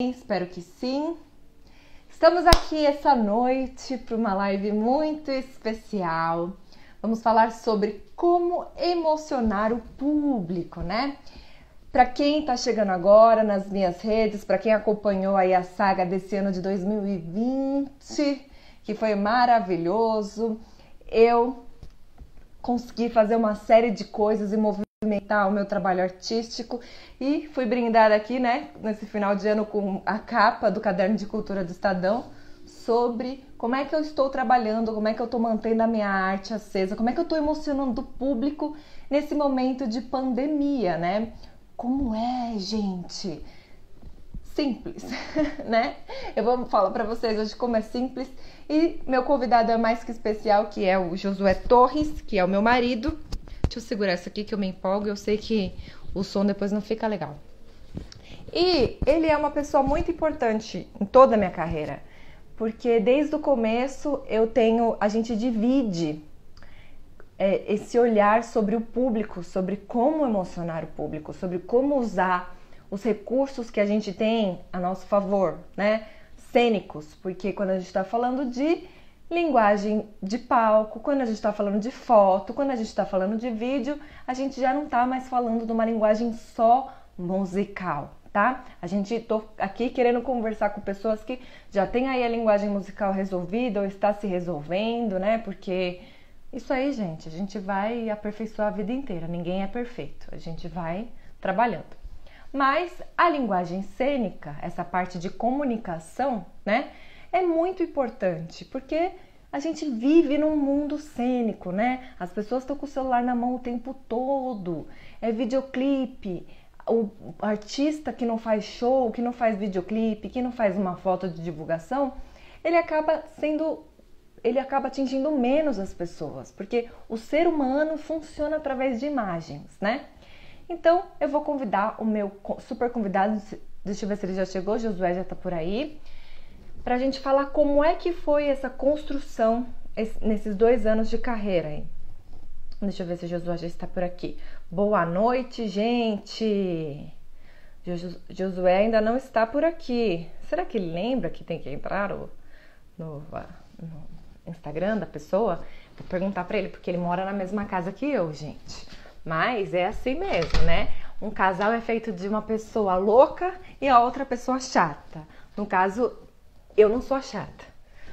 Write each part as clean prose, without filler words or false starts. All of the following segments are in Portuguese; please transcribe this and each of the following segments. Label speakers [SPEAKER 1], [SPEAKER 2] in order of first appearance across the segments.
[SPEAKER 1] Espero que sim. Estamos aqui essa noite para uma live muito especial. Vamos falar sobre como emocionar o público, né? Para quem está chegando agora nas minhas redes, para quem acompanhou aí a saga desse ano de 2020, que foi maravilhoso, eu consegui fazer uma série de coisas e movimentar o meu trabalho artístico e fui brindada aqui, né, nesse final de ano com a capa do Caderno de Cultura do Estadão sobre como é que eu estou trabalhando, como é que eu estou mantendo a minha arte acesa, como é que eu estou emocionando o público nesse momento de pandemia, né? Como é, gente? Simples, né? Eu vou falar para vocês hoje como é simples e meu convidado é mais que especial, que é o Josué Torres, que é o meu marido. Deixa eu segurar isso aqui que eu me empolgo, eu sei que o som depois não fica legal. E ele é uma pessoa muito importante em toda a minha carreira, porque desde o começo a gente divide esse olhar sobre o público, sobre como emocionar o público, sobre como usar os recursos que a gente tem a nosso favor, né? Cênicos, porque quando a gente está falando de linguagem de palco, quando a gente está falando de foto, quando a gente está falando de vídeo, a gente já não está mais falando de uma linguagem só musical, tá? Tô aqui querendo conversar com pessoas que já têm aí a linguagem musical resolvida ou está se resolvendo, né? Porque isso aí, gente, a gente vai aperfeiçoar a vida inteira, ninguém é perfeito, a gente vai trabalhando. Mas a linguagem cênica, essa parte de comunicação, né, é muito importante, porque a gente vive num mundo cênico, né? As pessoas estão com o celular na mão o tempo todo, é videoclipe, o artista que não faz show, que não faz videoclipe, que não faz uma foto de divulgação, ele acaba atingindo menos as pessoas, porque o ser humano funciona através de imagens, né? Então, eu vou convidar o meu super convidado, deixa eu ver se ele já chegou, Josué já tá por aí, pra gente falar como é que foi essa construção nesses 2 anos de carreira aí. Deixa eu ver se o Josué já está por aqui. Boa noite, gente! Josué ainda não está por aqui. Será que ele lembra que tem que entrar no Instagram da pessoa? Vou perguntar pra ele, porque ele mora na mesma casa que eu, gente. Mas é assim mesmo, né? Um casal é feito de uma pessoa louca e a outra pessoa chata. No caso, eu não sou a chata.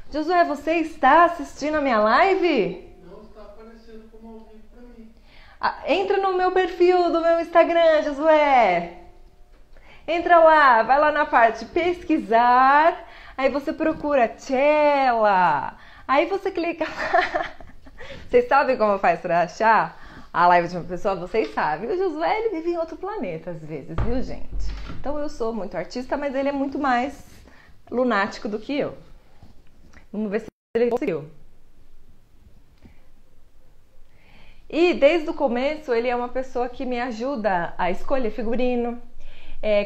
[SPEAKER 1] Josué, você está assistindo a minha live?
[SPEAKER 2] Não está aparecendo como ao vivo pra mim.
[SPEAKER 1] Entra no meu perfil do meu Instagram, Josué. Entra lá, vai lá na parte pesquisar. Aí você procura Tchela. Aí você clica lá. Vocês sabem como faz pra achar a live de uma pessoa? Vocês sabem. O Josué, ele vive em outro planeta às vezes, viu, gente? Então eu sou muito artista, mas ele é muito mais lunático do que eu. Vamos ver se ele conseguiu. E desde o começo ele é uma pessoa que me ajuda a escolher figurino.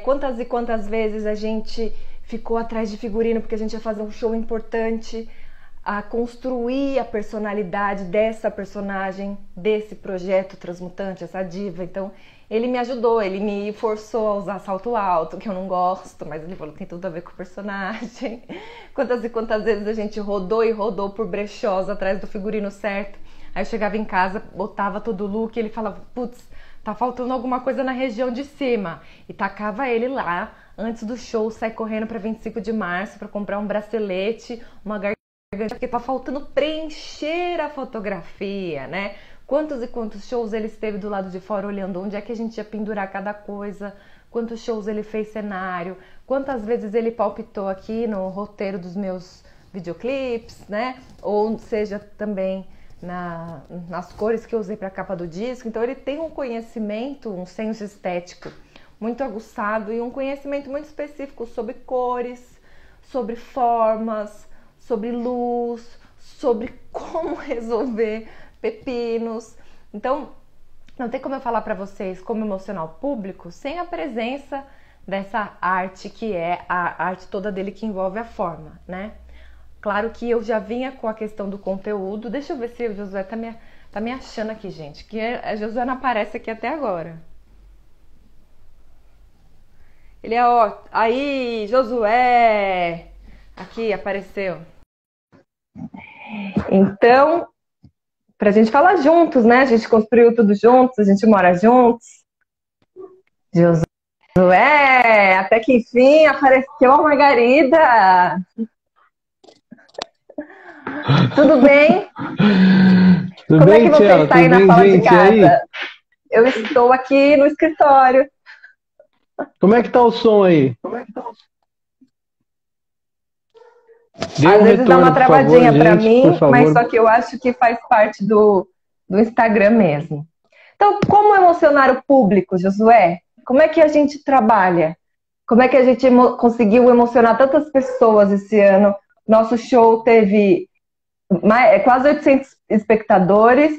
[SPEAKER 1] Quantas e quantas vezes a gente ficou atrás de figurino porque a gente ia fazer um show importante, a construir a personalidade dessa personagem, desse projeto transmutante, essa diva. Então, ele me ajudou, ele me forçou a usar salto alto, que eu não gosto, mas ele falou que tem tudo a ver com o personagem. Quantas e quantas vezes a gente rodou e rodou por brechós atrás do figurino certo. Aí eu chegava em casa, botava todo o look e ele falava, putz, tá faltando alguma coisa na região de cima. E tacava ele lá, antes do show, sai correndo para 25 de março para comprar um bracelete, uma garganta, porque tá faltando preencher a fotografia, né? Quantos e quantos shows ele esteve do lado de fora olhando onde é que a gente ia pendurar cada coisa, quantos shows ele fez cenário, quantas vezes ele palpitou aqui no roteiro dos meus videoclipes, né? Ou seja, também nas cores que eu usei para a capa do disco. Então ele tem um conhecimento, um senso estético muito aguçado e um conhecimento muito específico sobre cores, sobre formas, sobre luz, sobre como resolver pepinos. Então, não tem como eu falar para vocês como emocionar o público sem a presença dessa arte, que é a arte toda dele, que envolve a forma, né? Claro que eu já vinha com a questão do conteúdo. Deixa eu ver se o Josué tá me achando aqui, gente, que a Josué não aparece aqui até agora. Ele é ó. Aí, Josué! Aqui, apareceu. Então, pra gente falar juntos, né? A gente construiu tudo juntos, a gente mora juntos. Josué! Até que enfim apareceu a Margarida! Tudo bem?
[SPEAKER 3] Tudo
[SPEAKER 1] Como é
[SPEAKER 3] bem,
[SPEAKER 1] que você
[SPEAKER 3] Tchela?
[SPEAKER 1] está aí
[SPEAKER 3] Tudo
[SPEAKER 1] na
[SPEAKER 3] bem,
[SPEAKER 1] sala de
[SPEAKER 3] gente? E aí?
[SPEAKER 1] casa? Eu estou aqui no escritório.
[SPEAKER 3] Como é que tá o som aí? Dê
[SPEAKER 1] Às
[SPEAKER 3] um
[SPEAKER 1] vezes dá uma
[SPEAKER 3] retorno, por favor,
[SPEAKER 1] travadinha para
[SPEAKER 3] gente, por
[SPEAKER 1] mim, mas
[SPEAKER 3] favor.
[SPEAKER 1] só que eu acho que faz parte do Instagram mesmo. Então, como emocionar o público, Josué? Como é que a gente trabalha? Como é que a gente conseguiu emocionar tantas pessoas esse ano? Nosso show teve quase 800 espectadores.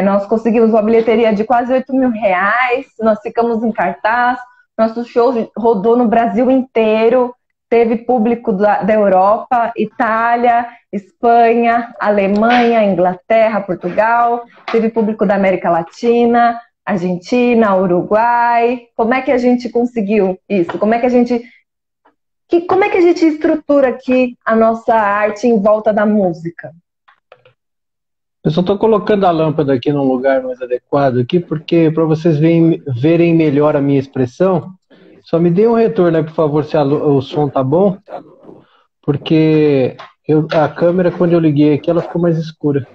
[SPEAKER 1] Nós conseguimos uma bilheteria de quase R$ 8.000. Nós ficamos em cartaz. Nosso show rodou no Brasil inteiro. Teve público da Europa, Itália, Espanha, Alemanha, Inglaterra, Portugal. Teve público da América Latina, Argentina, Uruguai. Como é que a gente conseguiu isso? Como é que a gente estrutura aqui a nossa arte em volta da música?
[SPEAKER 3] Eu só estou colocando a lâmpada aqui num lugar mais adequado aqui, porque para vocês verem melhor a minha expressão, só me dê um retorno aí, por favor, se o som tá bom, porque a câmera, quando eu liguei aqui, ela ficou mais escura.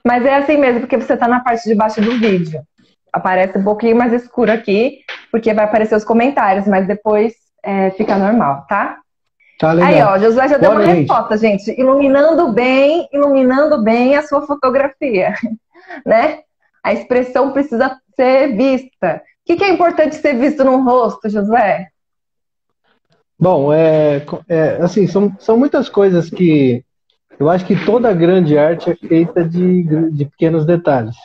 [SPEAKER 1] Mas é assim mesmo, porque você está na parte de baixo do vídeo. Aparece um pouquinho mais escuro aqui, porque vai aparecer os comentários, mas depois fica normal, tá?
[SPEAKER 3] Tá legal.
[SPEAKER 1] Aí, ó, Josué já deu
[SPEAKER 3] Boa
[SPEAKER 1] uma
[SPEAKER 3] noite.
[SPEAKER 1] resposta, gente. Iluminando bem a sua fotografia, né? A expressão precisa ser vista. O que é importante ser visto num rosto, Josué?
[SPEAKER 3] Bom, assim, são muitas coisas que eu acho que toda grande arte é feita de pequenos detalhes.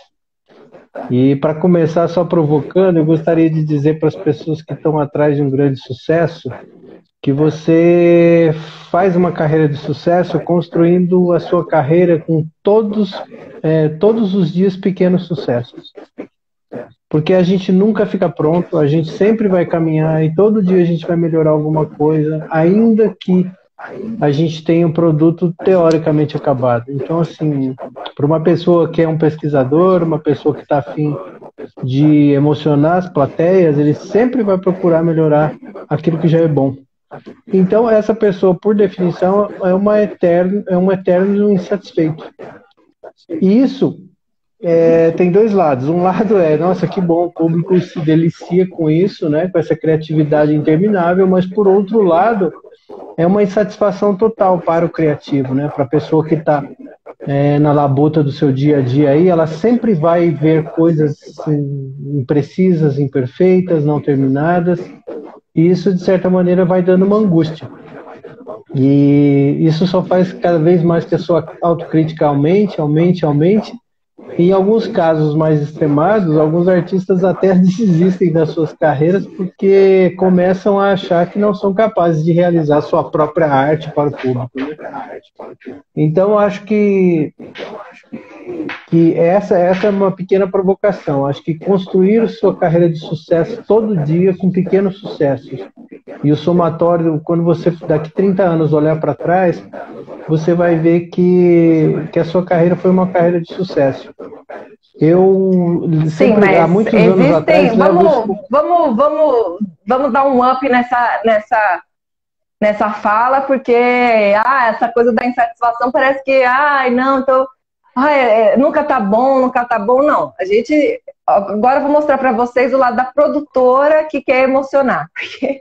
[SPEAKER 3] E para começar só provocando, eu gostaria de dizer para as pessoas que estão atrás de um grande sucesso que você faz uma carreira de sucesso construindo a sua carreira com todos os dias pequenos sucessos. Porque a gente nunca fica pronto, a gente sempre vai caminhar e todo dia a gente vai melhorar alguma coisa, ainda que a gente tenha um produto teoricamente acabado. Então, assim, para uma pessoa que é um pesquisador, uma pessoa que está afim de emocionar as plateias, ele sempre vai procurar melhorar aquilo que já é bom. Então, essa pessoa, por definição, é um eterno insatisfeito. E isso tem dois lados. Um lado nossa, que bom, o público se delicia com isso, né, com essa criatividade interminável, mas por outro lado, é uma insatisfação total para o criativo, né, para a pessoa que está na labuta do seu dia a dia aí, ela sempre vai ver coisas imprecisas, imperfeitas, não terminadas, e isso, de certa maneira, vai dando uma angústia. E isso só faz cada vez mais que a sua autocrítica aumente. E em alguns casos mais extremados, alguns artistas até desistem das suas carreiras porque começam a achar que não são capazes de realizar sua própria arte para o público, né? Então, acho que essa é uma pequena provocação. Acho que construir sua carreira de sucesso todo dia com pequenos sucessos. E o somatório, quando você daqui 30 anos olhar para trás, você vai ver que a sua carreira foi uma carreira de sucesso. Eu sempre, há muitos anos atrás,
[SPEAKER 1] vamos dar um up nessa fala, porque essa coisa da insatisfação parece que não, então nunca tá bom, não. A gente agora eu vou mostrar para vocês o lado da produtora que quer emocionar, porque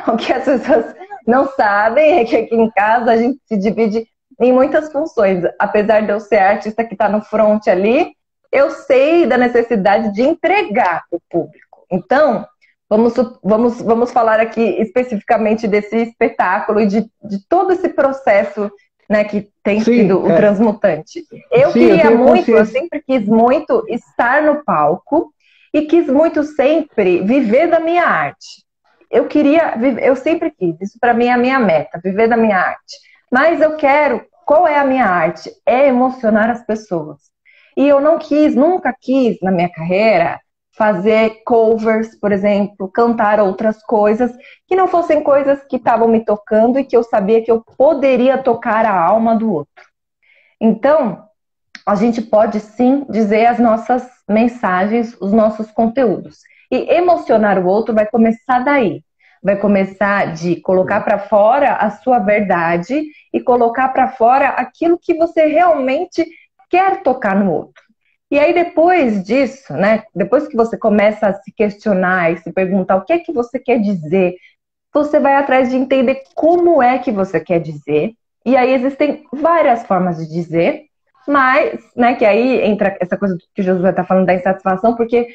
[SPEAKER 1] o que as pessoas não sabem é que aqui em casa a gente se divide em muitas funções. Apesar de eu ser a artista que está no front ali, eu sei da necessidade de entregar para o público. Então, vamos falar aqui especificamente desse espetáculo e de todo esse processo, né, que tem sido o Transmutante. Eu sempre quis muito estar no palco e quis muito sempre viver da minha arte. Eu sempre quis, isso para mim é a minha meta, viver da minha arte. Mas qual é a minha arte? É emocionar as pessoas. E eu nunca quis na minha carreira fazer covers, por exemplo, cantar outras coisas que não fossem coisas que estavam me tocando e que eu sabia que eu poderia tocar a alma do outro. Então, a gente pode sim dizer as nossas mensagens, os nossos conteúdos. E emocionar o outro vai começar daí. Vai começar de colocar para fora a sua verdade e colocar para fora aquilo que você realmente quer tocar no outro. E aí depois disso, né, depois que você começa a se questionar e se perguntar o que é que você quer dizer, você vai atrás de entender como é que você quer dizer. E aí existem várias formas de dizer, mas, né, que aí entra essa coisa que o Josué está falando da insatisfação, porque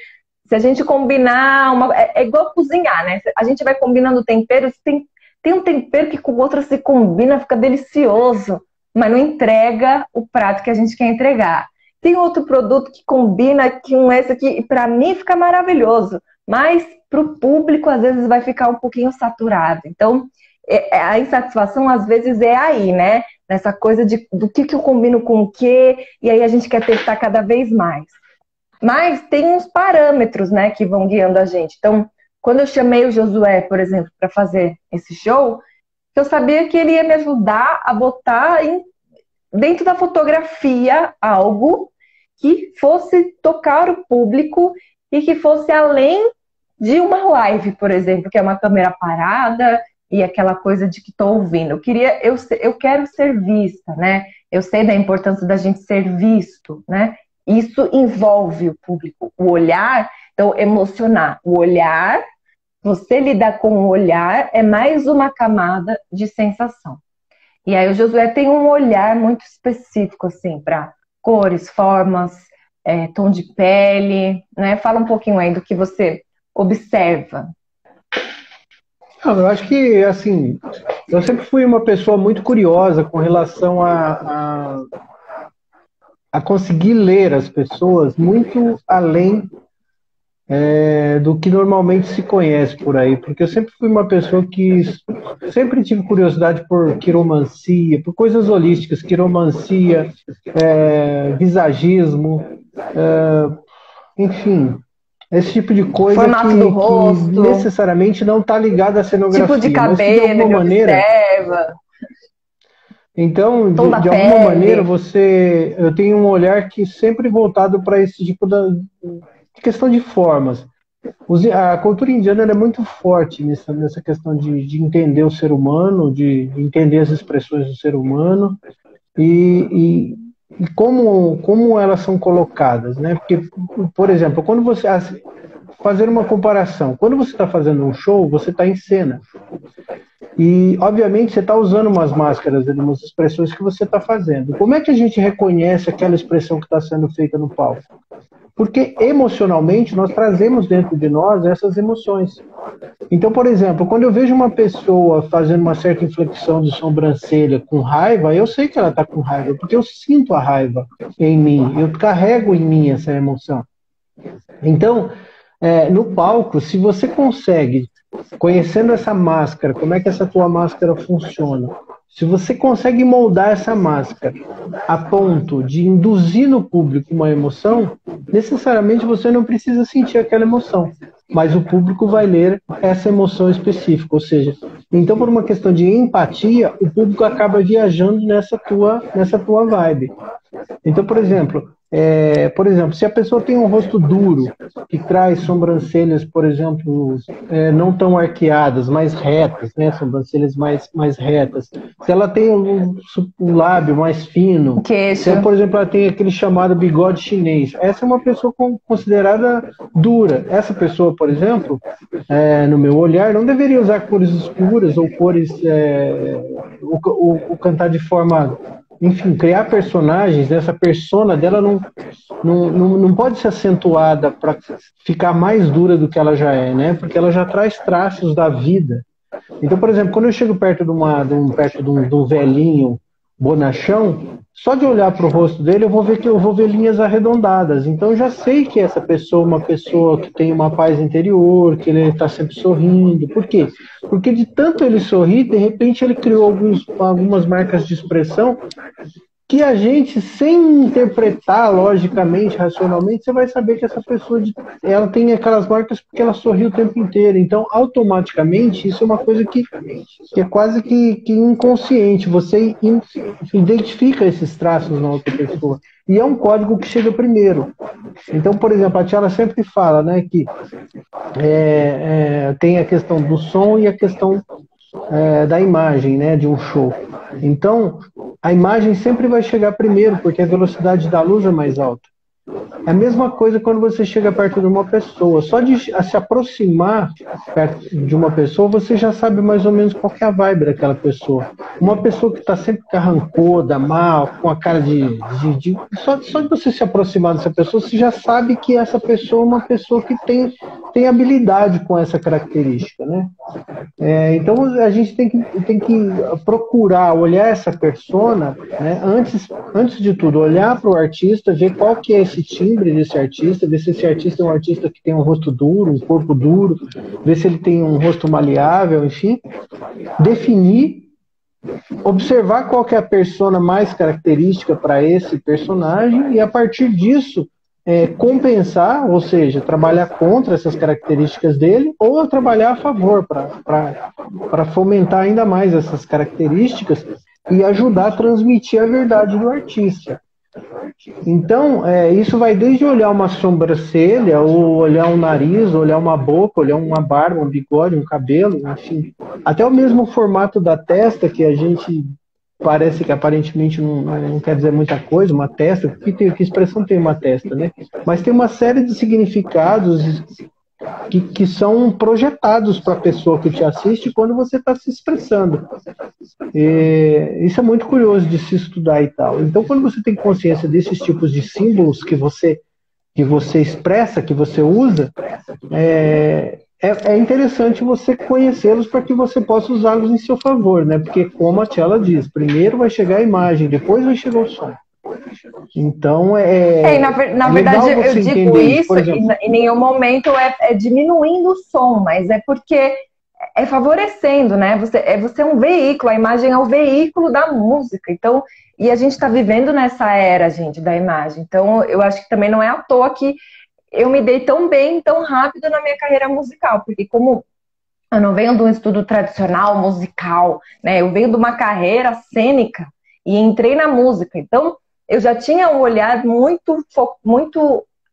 [SPEAKER 1] se a gente combinar, é igual cozinhar, né? A gente vai combinando temperos, tem um tempero que com o outro se combina, fica delicioso, mas não entrega o prato que a gente quer entregar. Tem outro produto que combina com esse aqui, e para mim fica maravilhoso, mas para o público às vezes vai ficar um pouquinho saturado. Então, a insatisfação às vezes é aí, né? Nessa coisa do que eu combino com o quê, e aí a gente quer testar cada vez mais. Mas tem uns parâmetros, né, que vão guiando a gente. Então, quando eu chamei o Josué, por exemplo, para fazer esse show, eu sabia que ele ia me ajudar a botar dentro da fotografia algo que fosse tocar o público e que fosse além de uma live, por exemplo, que é uma câmera parada e aquela coisa de que estou ouvindo. Eu quero ser vista, né? Eu sei da importância da gente ser visto, né? Isso envolve o público, o olhar, então emocionar. O olhar, você lidar com o olhar é mais uma camada de sensação. E aí o Josué tem um olhar muito específico, assim, para cores, formas, tom de pele, né? Fala um pouquinho aí do que você observa.
[SPEAKER 3] Não, eu acho que, assim, eu sempre fui uma pessoa muito curiosa com relação a conseguir ler as pessoas muito além do que normalmente se conhece por aí, porque eu sempre fui uma pessoa que sempre tive curiosidade por quiromancia, por coisas holísticas, quiromancia, visagismo, enfim, esse tipo de coisa que necessariamente não está ligado à cenografia.
[SPEAKER 1] Tipo de cabelo,
[SPEAKER 3] mas de alguma maneira,
[SPEAKER 1] observa.
[SPEAKER 3] Então, de alguma maneira, eu tenho um olhar que sempre voltado para esse tipo de questão de formas. A cultura indiana é muito forte nessa questão de entender o ser humano, de entender as expressões do ser humano e como elas são colocadas, né? Porque, por exemplo, quando você fazer uma comparação, quando você está fazendo um show, você está em cena. E, obviamente, você está usando umas máscaras, umas expressões que você está fazendo. Como é que a gente reconhece aquela expressão que está sendo feita no palco? Porque, emocionalmente, nós trazemos dentro de nós essas emoções. Então, por exemplo, quando eu vejo uma pessoa fazendo uma certa inflexão de sobrancelha com raiva, eu sei que ela está com raiva, porque eu sinto a raiva em mim, eu carrego em mim essa emoção. Então, no palco, se você consegue, conhecendo essa máscara, como é que essa tua máscara funciona, se você consegue moldar essa máscara a ponto de induzir no público uma emoção, necessariamente você não precisa sentir aquela emoção, mas o público vai ler essa emoção específica, ou seja, então por uma questão de empatia, o público acaba viajando nessa tua vibe. Então, por exemplo, se a pessoa tem um rosto duro, que traz sobrancelhas, por exemplo, não tão arqueadas, mais retas, né, sobrancelhas mais retas, se ela tem um lábio mais fino, se, por exemplo, ela tem aquele chamado bigode chinês, essa é uma pessoa considerada dura. Essa pessoa, por exemplo, no meu olhar, não deveria usar cores escuras ou cores, ou cantar de forma... Enfim, criar personagens, essa persona dela não pode ser acentuada para ficar mais dura do que ela já é, né? Porque ela já traz traços da vida. Então, por exemplo, quando eu chego perto de um velhinho bonachão, só de olhar para o rosto dele eu vou ver linhas arredondadas. Então eu já sei que essa pessoa é uma pessoa que tem uma paz interior, que ele está sempre sorrindo. Por quê? Porque de tanto ele sorrir, de repente ele criou algumas marcas de expressão que a gente, sem interpretar logicamente, racionalmente, você vai saber que essa pessoa ela tem aquelas marcas porque ela sorri o tempo inteiro. Então, automaticamente, isso é uma coisa que é quase que inconsciente. Você identifica esses traços na outra pessoa. E é um código que chega primeiro. Então, por exemplo, a Tiara sempre fala, né, que tem a questão do som e a questão da imagem, né, de um show. Então, a imagem sempre vai chegar primeiro, porque a velocidade da luz é mais alta. É a mesma coisa quando você chega perto de uma pessoa. Só de se aproximar perto de uma pessoa, você já sabe mais ou menos qual que é a vibe daquela pessoa. Uma pessoa que está sempre carrancuda, mal, com a cara só de você se aproximar dessa pessoa, você já sabe que essa pessoa é uma pessoa que tem habilidade com essa característica, né? Então a gente tem que procurar olhar essa persona, né? Antes de tudo, olhar para o artista, ver qual que é esse timbre desse artista, ver se esse artista é um artista que tem um rosto duro, um corpo duro, ver se ele tem um rosto maleável, enfim, definir, observar qual que é a persona mais característica para esse personagem e a partir disso compensar, ou seja, trabalhar contra essas características dele ou trabalhar a favor para fomentar ainda mais essas características e ajudar a transmitir a verdade do artista. Então, isso vai desde olhar uma sobrancelha, ou olhar um nariz, olhar uma boca, olhar uma barba, um bigode, um cabelo, enfim. Até o mesmo formato da testa, que a gente parece que aparentemente não quer dizer muita coisa, uma testa, que expressão tem uma testa, né? Mas tem uma série de significados que são projetados para a pessoa que te assiste quando você está se expressando. Isso é muito curioso de se estudar e tal. Então, quando você tem consciência desses tipos de símbolos que você expressa, que você usa, é interessante você conhecê-los para que você possa usá-los em seu favor, né? Porque, como a Tchela diz, primeiro vai chegar a imagem, depois vai chegar o som. Então,
[SPEAKER 1] na verdade, eu digo isso,
[SPEAKER 3] por exemplo,
[SPEAKER 1] em nenhum momento é diminuindo o som, mas é porque é favorecendo, né? Você é um veículo, a imagem é o veículo da música. Então, e a gente está vivendo nessa era, gente, da imagem. Então, eu acho que também não é à toa que eu me dei tão bem, tão rápido na minha carreira musical, porque como eu não venho de um estudo tradicional musical, né? Eu venho de uma carreira cênica e entrei na música. Então, eu já tinha um olhar muito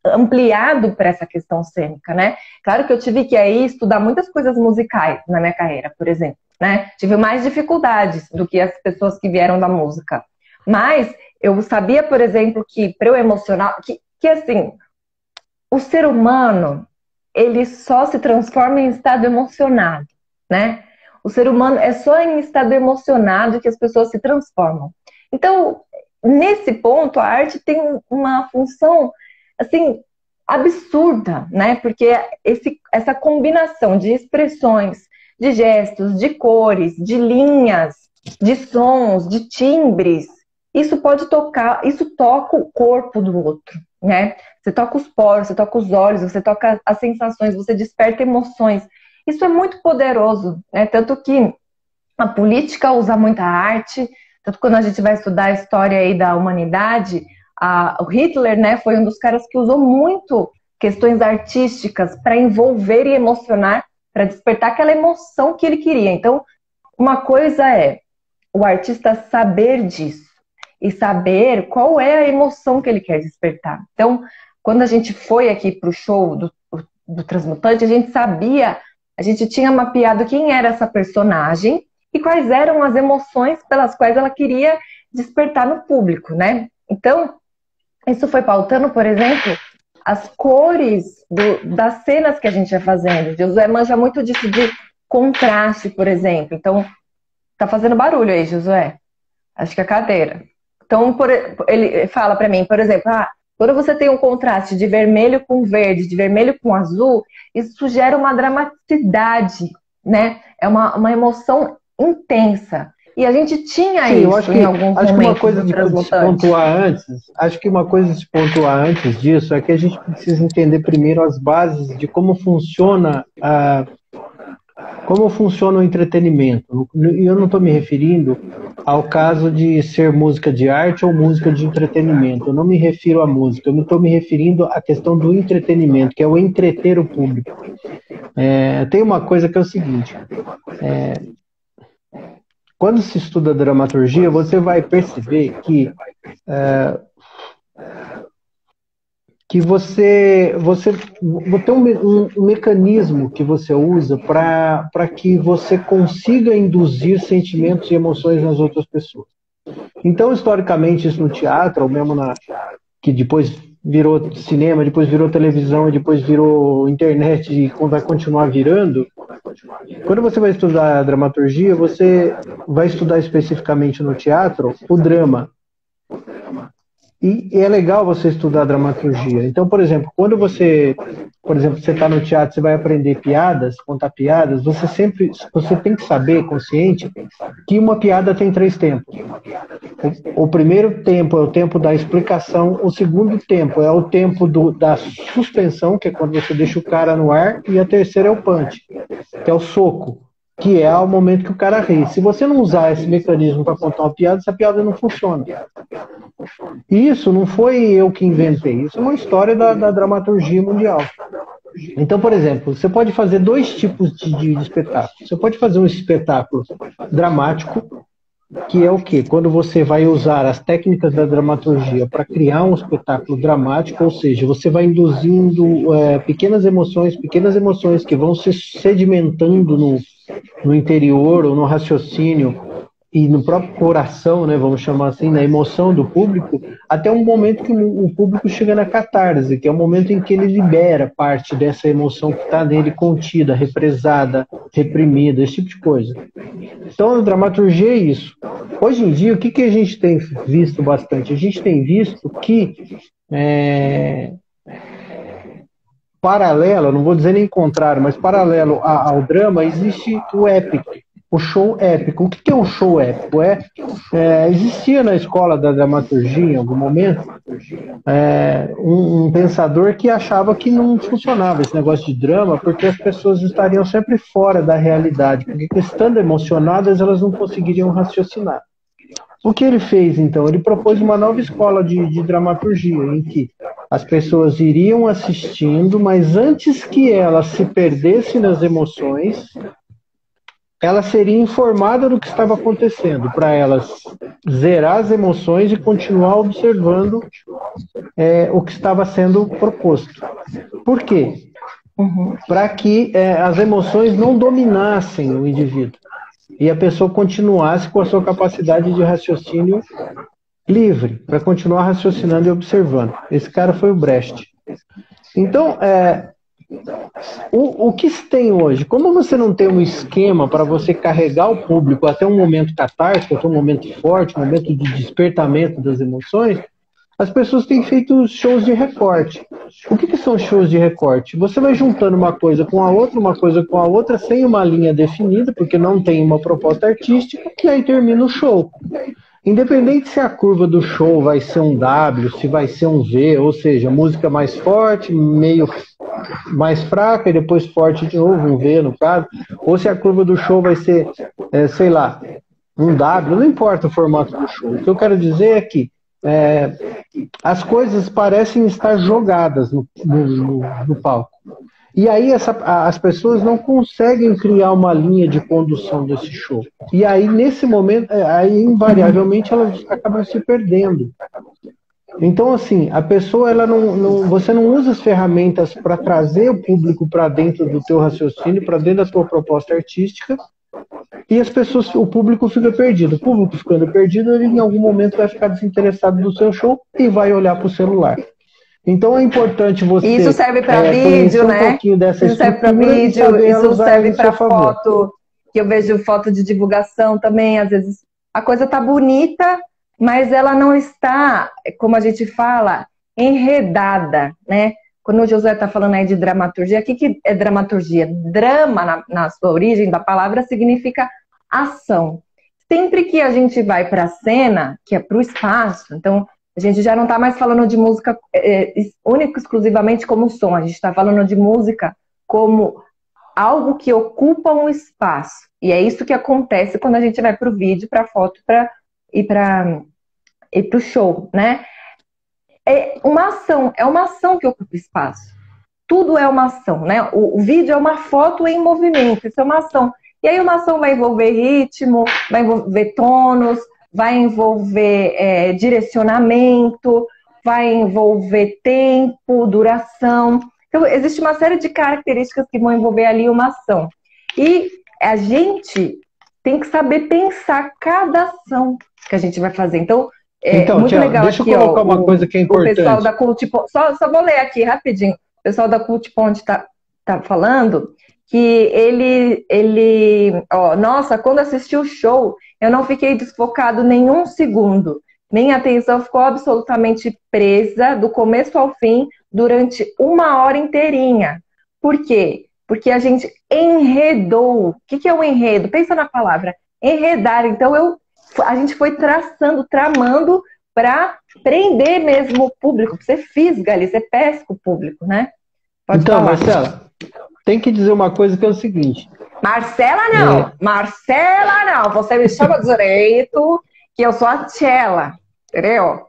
[SPEAKER 1] ampliado para essa questão cênica, né? Claro que eu tive que aí estudar muitas coisas musicais na minha carreira, por exemplo, né? Tive mais dificuldades do que as pessoas que vieram da música. Mas eu sabia, por exemplo, que para eu emocionar, que assim, o ser humano, ele só se transforma em estado emocionado, né? O ser humano é só em estado emocionado que as pessoas se transformam. Então, nesse ponto, a arte tem uma função, assim, absurda, né? Porque essa combinação de expressões, de gestos, de cores, de linhas, de sons, de timbres, isso toca o corpo do outro, né? Você toca os poros, você toca os olhos, você toca as sensações, você desperta emoções. Isso é muito poderoso, né? Tanto que a política usa muita arte, tanto quando a gente vai estudar a história aí da humanidade, o Hitler, né, foi um dos caras que usou muito questões artísticas para envolver e emocionar, para despertar aquela emoção que ele queria. Então, uma coisa é o artista saber disso e saber qual é a emoção que ele quer despertar. Então, quando a gente foi aqui para o show do Transmutante, a gente tinha mapeado quem era essa personagem e quais eram as emoções pelas quais ela queria despertar no público, né? Então, isso foi pautando, por exemplo, as cores das cenas que a gente ia fazendo. Josué manja muito disso de contraste, por exemplo. Então, tá fazendo barulho aí, Josué. Acho que é a cadeira. Então, ele fala para mim, por exemplo, quando você tem um contraste de vermelho com verde, de vermelho com azul, isso gera uma dramaticidade, né? É uma emoção intensa. E a gente tinha isso em alguns momentos.
[SPEAKER 3] Acho que uma coisa de se pontuar antes disso é que a gente precisa entender primeiro as bases de como funciona como funciona o entretenimento. E eu não estou me referindo ao caso de ser música de arte ou música de entretenimento. Eu não me refiro à música, eu estou me referindo à questão do entretenimento, que é o entreter o público. Tem uma coisa que é o seguinte: quando se estuda dramaturgia, você vai perceber que você tem um mecanismo que você usa para que você consiga induzir sentimentos e emoções nas outras pessoas. Então, historicamente, isso no teatro, ou mesmo que depois virou cinema, depois virou televisão, depois virou internet e vai continuar virando. Quando você vai estudar dramaturgia, você vai estudar especificamente no teatro o drama. E é legal você estudar dramaturgia. Então, por exemplo, quando você está no teatro, você vai aprender piadas, contar piadas, você tem que saber, consciente, que uma piada tem 3 tempos. O primeiro tempo é o tempo da explicação, o segundo tempo é o tempo da suspensão, que é quando você deixa o cara no ar, e a terceira é o punch, que é o soco, que é o momento que o cara ri. Se você não usar esse mecanismo para contar uma piada, essa piada não funciona. Isso não foi eu que inventei, isso é uma história da dramaturgia mundial. Então, por exemplo, você pode fazer 2 tipos de espetáculo. Você pode fazer um espetáculo dramático, que é o quê? Quando você vai usar as técnicas da dramaturgia para criar um espetáculo dramático, ou seja, você vai induzindo pequenas emoções que vão se sedimentando no interior ou no raciocínio e no próprio coração, né, vamos chamar assim, na emoção do público, até um momento que o público chega na catarse, que é o momento em que ele libera parte dessa emoção que está nele contida, represada, reprimida, esse tipo de coisa. Então, a dramaturgia é isso. Hoje em dia, o que a gente tem visto bastante? A gente tem visto que paralelo, não vou dizer nem contrário, mas paralelo ao drama, existe o épico. O show épico. O que é um show épico? Existia na escola da dramaturgia, em algum momento, um pensador que achava que não funcionava esse negócio de drama, porque as pessoas estariam sempre fora da realidade, porque estando emocionadas, elas não conseguiriam raciocinar. O que ele fez, então? Ele propôs uma nova escola de dramaturgia, em que as pessoas iriam assistindo, mas antes que elas se perdessem nas emoções, ela seria informada do que estava acontecendo, para elas zerar as emoções e continuar observando o que estava sendo proposto. Por quê? Para que as emoções não dominassem o indivíduo e a pessoa continuasse com a sua capacidade de raciocínio livre, para continuar raciocinando e observando. Esse cara foi o Brecht. Então, o que se tem hoje? Como você não tem um esquema para você carregar o público até um momento catártico, até um momento forte, um momento de despertamento das emoções, as pessoas têm feito shows de recorte. O que são shows de recorte? Você vai juntando uma coisa com a outra, sem uma linha definida, porque não tem uma proposta artística, e aí termina o show. Independente se a curva do show vai ser um W, se vai ser um V, ou seja, música mais forte, meio mais fraca e depois forte de novo, um V no caso, ou se a curva do show vai ser, sei lá, um W, não importa o formato do show. O que eu quero dizer é que as coisas parecem estar jogadas no palco. E aí as pessoas não conseguem criar uma linha de condução desse show. E aí, nesse momento, invariavelmente, elas acabam se perdendo. Então, assim, a pessoa, você não usa as ferramentas para trazer o público para dentro do teu raciocínio, para dentro da tua proposta artística, e o público fica perdido. O público ficando perdido, ele em algum momento vai ficar desinteressado do seu show e vai olhar para o celular. Então é importante você.
[SPEAKER 1] Isso serve para vídeo, né? Isso serve para vídeo, isso serve para foto, que eu vejo foto de divulgação também. Às vezes a coisa tá bonita, mas ela não está, como a gente fala, enredada, né? Quando o Josué está falando aí de dramaturgia, o que é dramaturgia? Drama, na sua origem da palavra, significa ação. Sempre que a gente vai para a cena, que é para o espaço, então a gente já não está mais falando de música única exclusivamente como som, a gente está falando de música como algo que ocupa um espaço. E é isso que acontece quando a gente vai para o vídeo, para a foto e para o show, né? É uma ação que ocupa espaço. Tudo é uma ação, né? O vídeo é uma foto em movimento, isso é uma ação. E aí uma ação vai envolver ritmo, vai envolver tonos, vai envolver direcionamento, vai envolver tempo, duração. Então, existe uma série de características que vão envolver ali uma ação. E a gente tem que saber pensar cada ação que a gente vai fazer. Então, muito
[SPEAKER 3] Tia,
[SPEAKER 1] legal
[SPEAKER 3] deixa
[SPEAKER 1] aqui,
[SPEAKER 3] eu colocar uma coisa que é importante.
[SPEAKER 1] O pessoal da Cult Point, só vou ler aqui rapidinho. O pessoal da Cult Point tá falando que ele nossa, quando assisti o show, eu não fiquei desfocado nenhum segundo. Minha atenção ficou absolutamente presa do começo ao fim durante 1 hora inteirinha. Por quê? Porque a gente enredou. O que é o enredo? Pensa na palavra. Enredar. Então, a gente foi tramando para prender mesmo o público. Você fisga ali, você pesca o público, né? Pode falar.
[SPEAKER 3] Marcela, tem que dizer uma coisa que é o seguinte.
[SPEAKER 1] Marcela não. Marcela não. Você me chama direito, que eu sou a Tchela. Entendeu?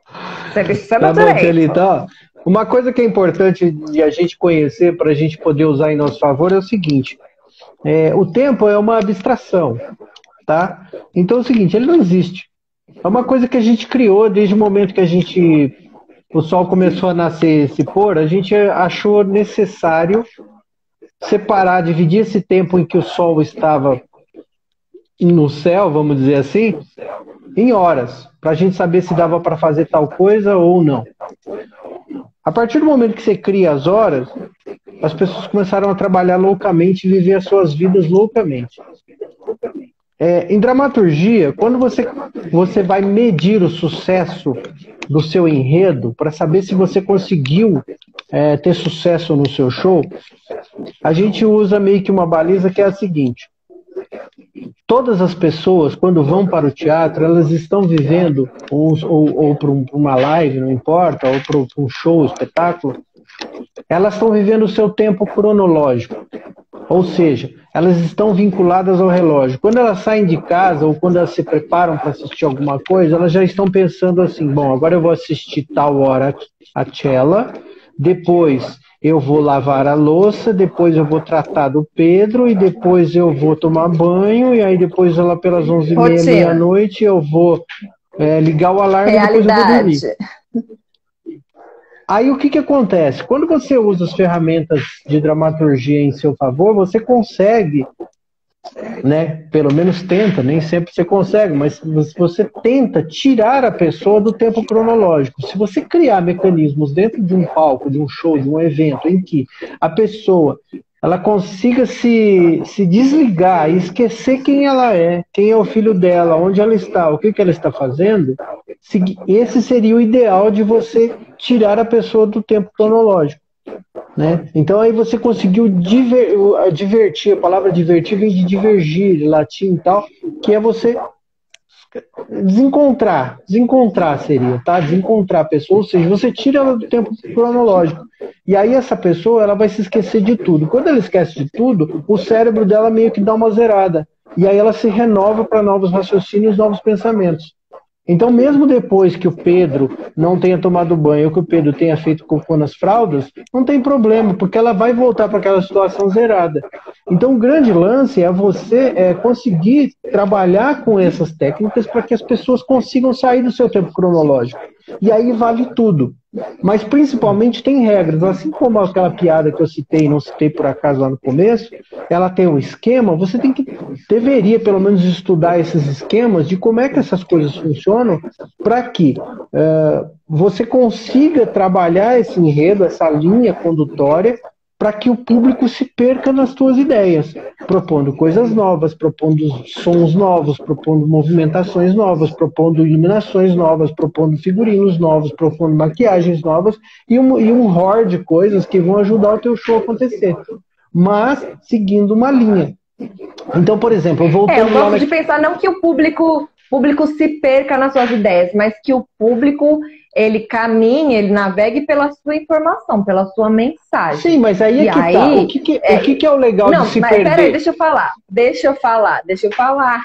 [SPEAKER 1] Você me chama direito.
[SPEAKER 3] Tchelita, uma coisa que é importante de a gente conhecer para a gente poder usar em nosso favor é o seguinte. O tempo é uma abstração, tá? Então é o seguinte, ele não existe. É uma coisa que a gente criou desde o momento que o sol começou a nascer e se pôr, a gente achou necessário separar, dividir esse tempo em que o sol estava no céu, vamos dizer assim, em horas, para a gente saber se dava para fazer tal coisa ou não. A partir do momento que você cria as horas, as pessoas começaram a trabalhar loucamente e viver as suas vidas loucamente. Em dramaturgia, quando você vai medir o sucesso do seu enredo, para saber se você conseguiu ter sucesso no seu show, a gente usa meio que uma baliza que é a seguinte. Todas as pessoas, quando vão para o teatro, elas estão vivendo, ou para uma live, não importa, ou para um show, espetáculo, elas estão vivendo o seu tempo cronológico. Ou seja, elas estão vinculadas ao relógio. Quando elas saem de casa ou quando elas se preparam para assistir alguma coisa, elas já estão pensando assim, bom, agora eu vou assistir tal hora a Tchela, depois eu vou lavar a louça, depois eu vou tratar do Pedro, e depois eu vou tomar banho, e aí depois lá pelas 11h30, meia-noite, eu vou ligar o alarme e depois eu vou dormir. Aí o que acontece? Quando você usa as ferramentas de dramaturgia em seu favor, você consegue, né? Pelo menos tenta, nem sempre você consegue, mas você tenta tirar a pessoa do tempo cronológico. Se você criar mecanismos dentro de um palco, de um show, de um evento, em que a pessoa ela consiga se desligar e esquecer quem ela é, quem é o filho dela, onde ela está, o que ela está fazendo, esse seria o ideal de você tirar a pessoa do tempo cronológico, né? Então aí você conseguiu divertir, a palavra divertir vem de divergir, latim e tal, que é você desencontrar seria, tá? Desencontrar a pessoa, ou seja, você tira ela do tempo cronológico. E aí essa pessoa, ela vai se esquecer de tudo. Quando ela esquece de tudo, o cérebro dela meio que dá uma zerada. E aí ela se renova para novos raciocínios, novos pensamentos. Então, mesmo depois que o Pedro não tenha tomado banho ou que o Pedro tenha feito cocô nas fraldas, não tem problema, porque ela vai voltar para aquela situação zerada. Então, o grande lance é você conseguir trabalhar com essas técnicas para que as pessoas consigam sair do seu tempo cronológico. E aí vale tudo. Mas, principalmente, tem regras. Assim como aquela piada que eu citei, não citei por acaso lá no começo, ela tem um esquema, você deveria, pelo menos, estudar esses esquemas de como é que essas coisas funcionam para que você consiga trabalhar esse enredo, essa linha condutória, para que o público se perca nas suas ideias, propondo coisas novas, propondo sons novos, propondo movimentações novas, propondo iluminações novas, propondo figurinos novos, propondo maquiagens novas e um horde de coisas que vão ajudar o teu show a acontecer, mas seguindo uma linha. Então, por exemplo, voltando
[SPEAKER 1] eu gosto de pensar não que o público público se perca nas suas ideias, mas que o público, ele caminhe, ele navegue pela sua informação, pela sua mensagem.
[SPEAKER 3] Sim, mas aí é que tá. O que é o legal de se perder? Não, mas peraí,
[SPEAKER 1] deixa eu falar.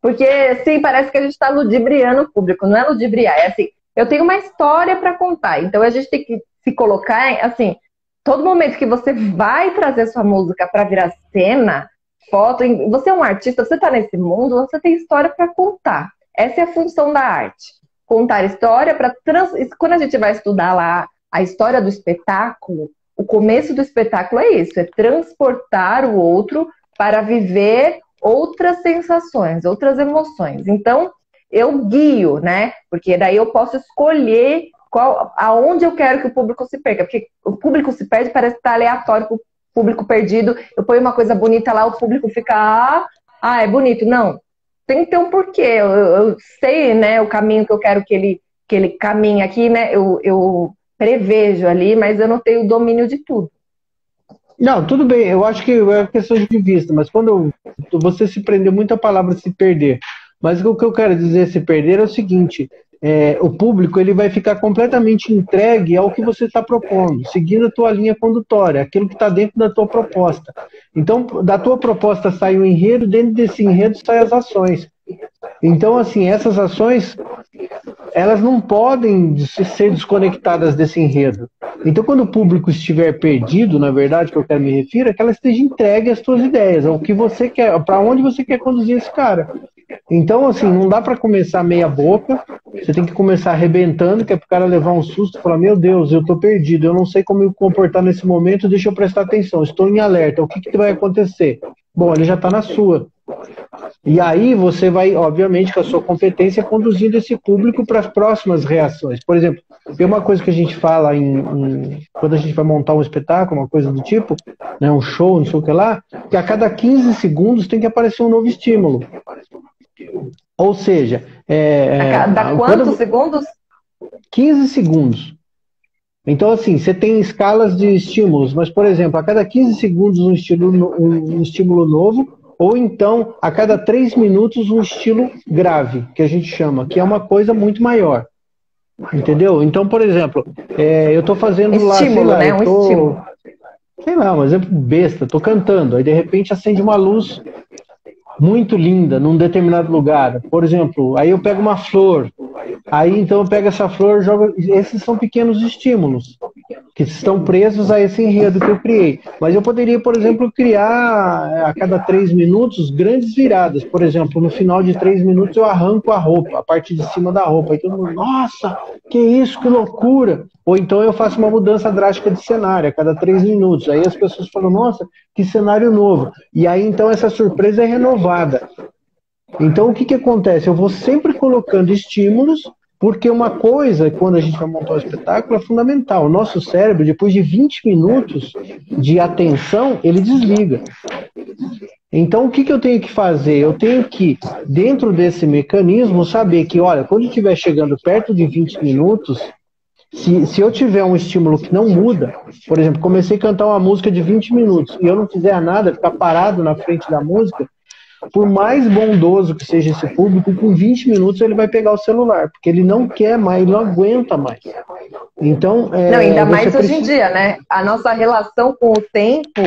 [SPEAKER 1] Porque sim, parece que a gente está ludibriando o público, não é ludibriar, é assim, eu tenho uma história para contar, então a gente tem que se colocar, assim, todo momento que você vai trazer sua música para virar cena, foto, você é um artista, você está nesse mundo, você tem história para contar. Essa é a função da arte. Contar história para quando a gente vai estudar lá a história do espetáculo, o começo do espetáculo é isso, é transportar o outro para viver outras sensações, outras emoções. Então, eu guio, né? Porque daí eu posso escolher aonde eu quero que o público se perca. Porque o público se perde, parece que tá aleatório pro público perdido. Eu ponho uma coisa bonita lá, o público fica, é bonito. Não, tem que ter um porquê. Eu sei, né, o caminho que eu quero que ele caminhe aqui, né? Eu prevejo ali, mas eu não tenho o domínio de tudo.
[SPEAKER 3] Não, tudo bem, eu acho que é questão de vista, mas quando você se prendeu muito à palavra se perder. Mas o que eu quero dizer se perder é o seguinte, o público ele vai ficar completamente entregue ao que você está propondo, seguindo a tua linha condutória, aquilo que está dentro da tua proposta. Então, da tua proposta sai o enredo, dentro desse enredo saem as ações. Então, assim, essas ações, elas não podem ser desconectadas desse enredo. Então, quando o público estiver perdido, na verdade, que eu quero me refiro, é que ela esteja entregue às suas ideias, ao que você quer, para onde você quer conduzir esse cara. Então, assim, não dá para começar meia boca, você tem que começar arrebentando, que é para o cara levar um susto e falar, meu Deus, eu estou perdido, eu não sei como me comportar nesse momento, deixa eu prestar atenção, estou em alerta, o que vai acontecer? Bom, ele já está na sua. E aí você vai, obviamente, com a sua competência, conduzindo esse público para as próximas reações. Por exemplo, tem uma coisa que a gente fala quando a gente vai montar um espetáculo, uma coisa do tipo, né, um show, não sei o que lá, que a cada 15 segundos tem que aparecer um novo estímulo. Ou seja...
[SPEAKER 1] a cada quantos segundos?
[SPEAKER 3] 15 segundos. Então, assim, você tem escalas de estímulos, mas, por exemplo, a cada 15 segundos um estímulo novo, ou então, a cada 3 minutos, um estilo grave, que a gente chama, que é uma coisa muito maior. Entendeu? Então, por exemplo, eu estou fazendo
[SPEAKER 1] estímulo,
[SPEAKER 3] lá, sei lá,
[SPEAKER 1] né? Estímulo.
[SPEAKER 3] Sei lá, um exemplo besta, estou cantando, aí de repente acende uma luz muito linda num determinado lugar. Por exemplo, aí eu pego uma flor, aí então eu pego essa flor e jogo. Esses são pequenos estímulos que estão presos a esse enredo que eu criei. Mas eu poderia, por exemplo, criar a cada 3 minutos grandes viradas. Por exemplo, no final de 3 minutos eu arranco a roupa, a parte de cima da roupa. Aí todo mundo, nossa, que isso, que loucura! Ou então eu faço uma mudança drástica de cenário a cada 3 minutos. Aí as pessoas falam, nossa, que cenário novo. E aí então essa surpresa é renovada. Então o que acontece? Eu vou sempre colocando estímulos, porque uma coisa, quando a gente vai montar um espetáculo, é fundamental. O nosso cérebro, depois de 20 minutos de atenção, ele desliga. Então, o que eu tenho que fazer? Eu tenho que, dentro desse mecanismo, saber que, olha, quando estiver chegando perto de 20 minutos, se eu tiver um estímulo que não muda, por exemplo, comecei a cantar uma música de 20 minutos e eu não fizer nada, ficar parado na frente da música, por mais bondoso que seja esse público, com 20 minutos ele vai pegar o celular, porque ele não quer mais, ele não aguenta mais. Então,
[SPEAKER 1] não, ainda mais hoje em dia, né? A nossa relação com o tempo,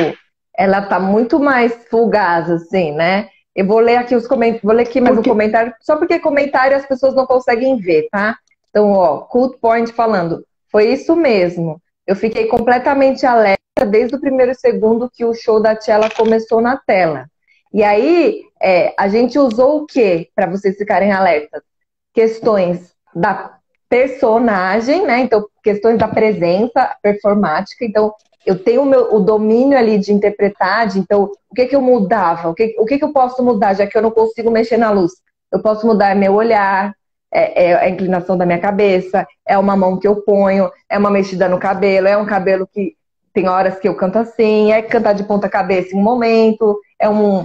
[SPEAKER 1] ela tá muito mais fugaz, assim, né? Eu vou ler aqui mais um comentário, só porque comentário as pessoas não conseguem ver, tá? Então, ó, Cult Point falando, foi isso mesmo. Eu fiquei completamente alerta desde o primeiro segundo que o show da Tchela começou na tela. E aí, a gente usou o quê para vocês ficarem alertas? Questões da personagem, né? Então, questões da presença performática. Então, eu tenho o domínio ali de interpretar, então, o que eu mudava? O que eu posso mudar, já que eu não consigo mexer na luz? Eu posso mudar meu olhar, a inclinação da minha cabeça, é uma mão que eu ponho, é uma mexida no cabelo, é um cabelo que tem horas que eu canto assim, é cantar de ponta cabeça em um momento,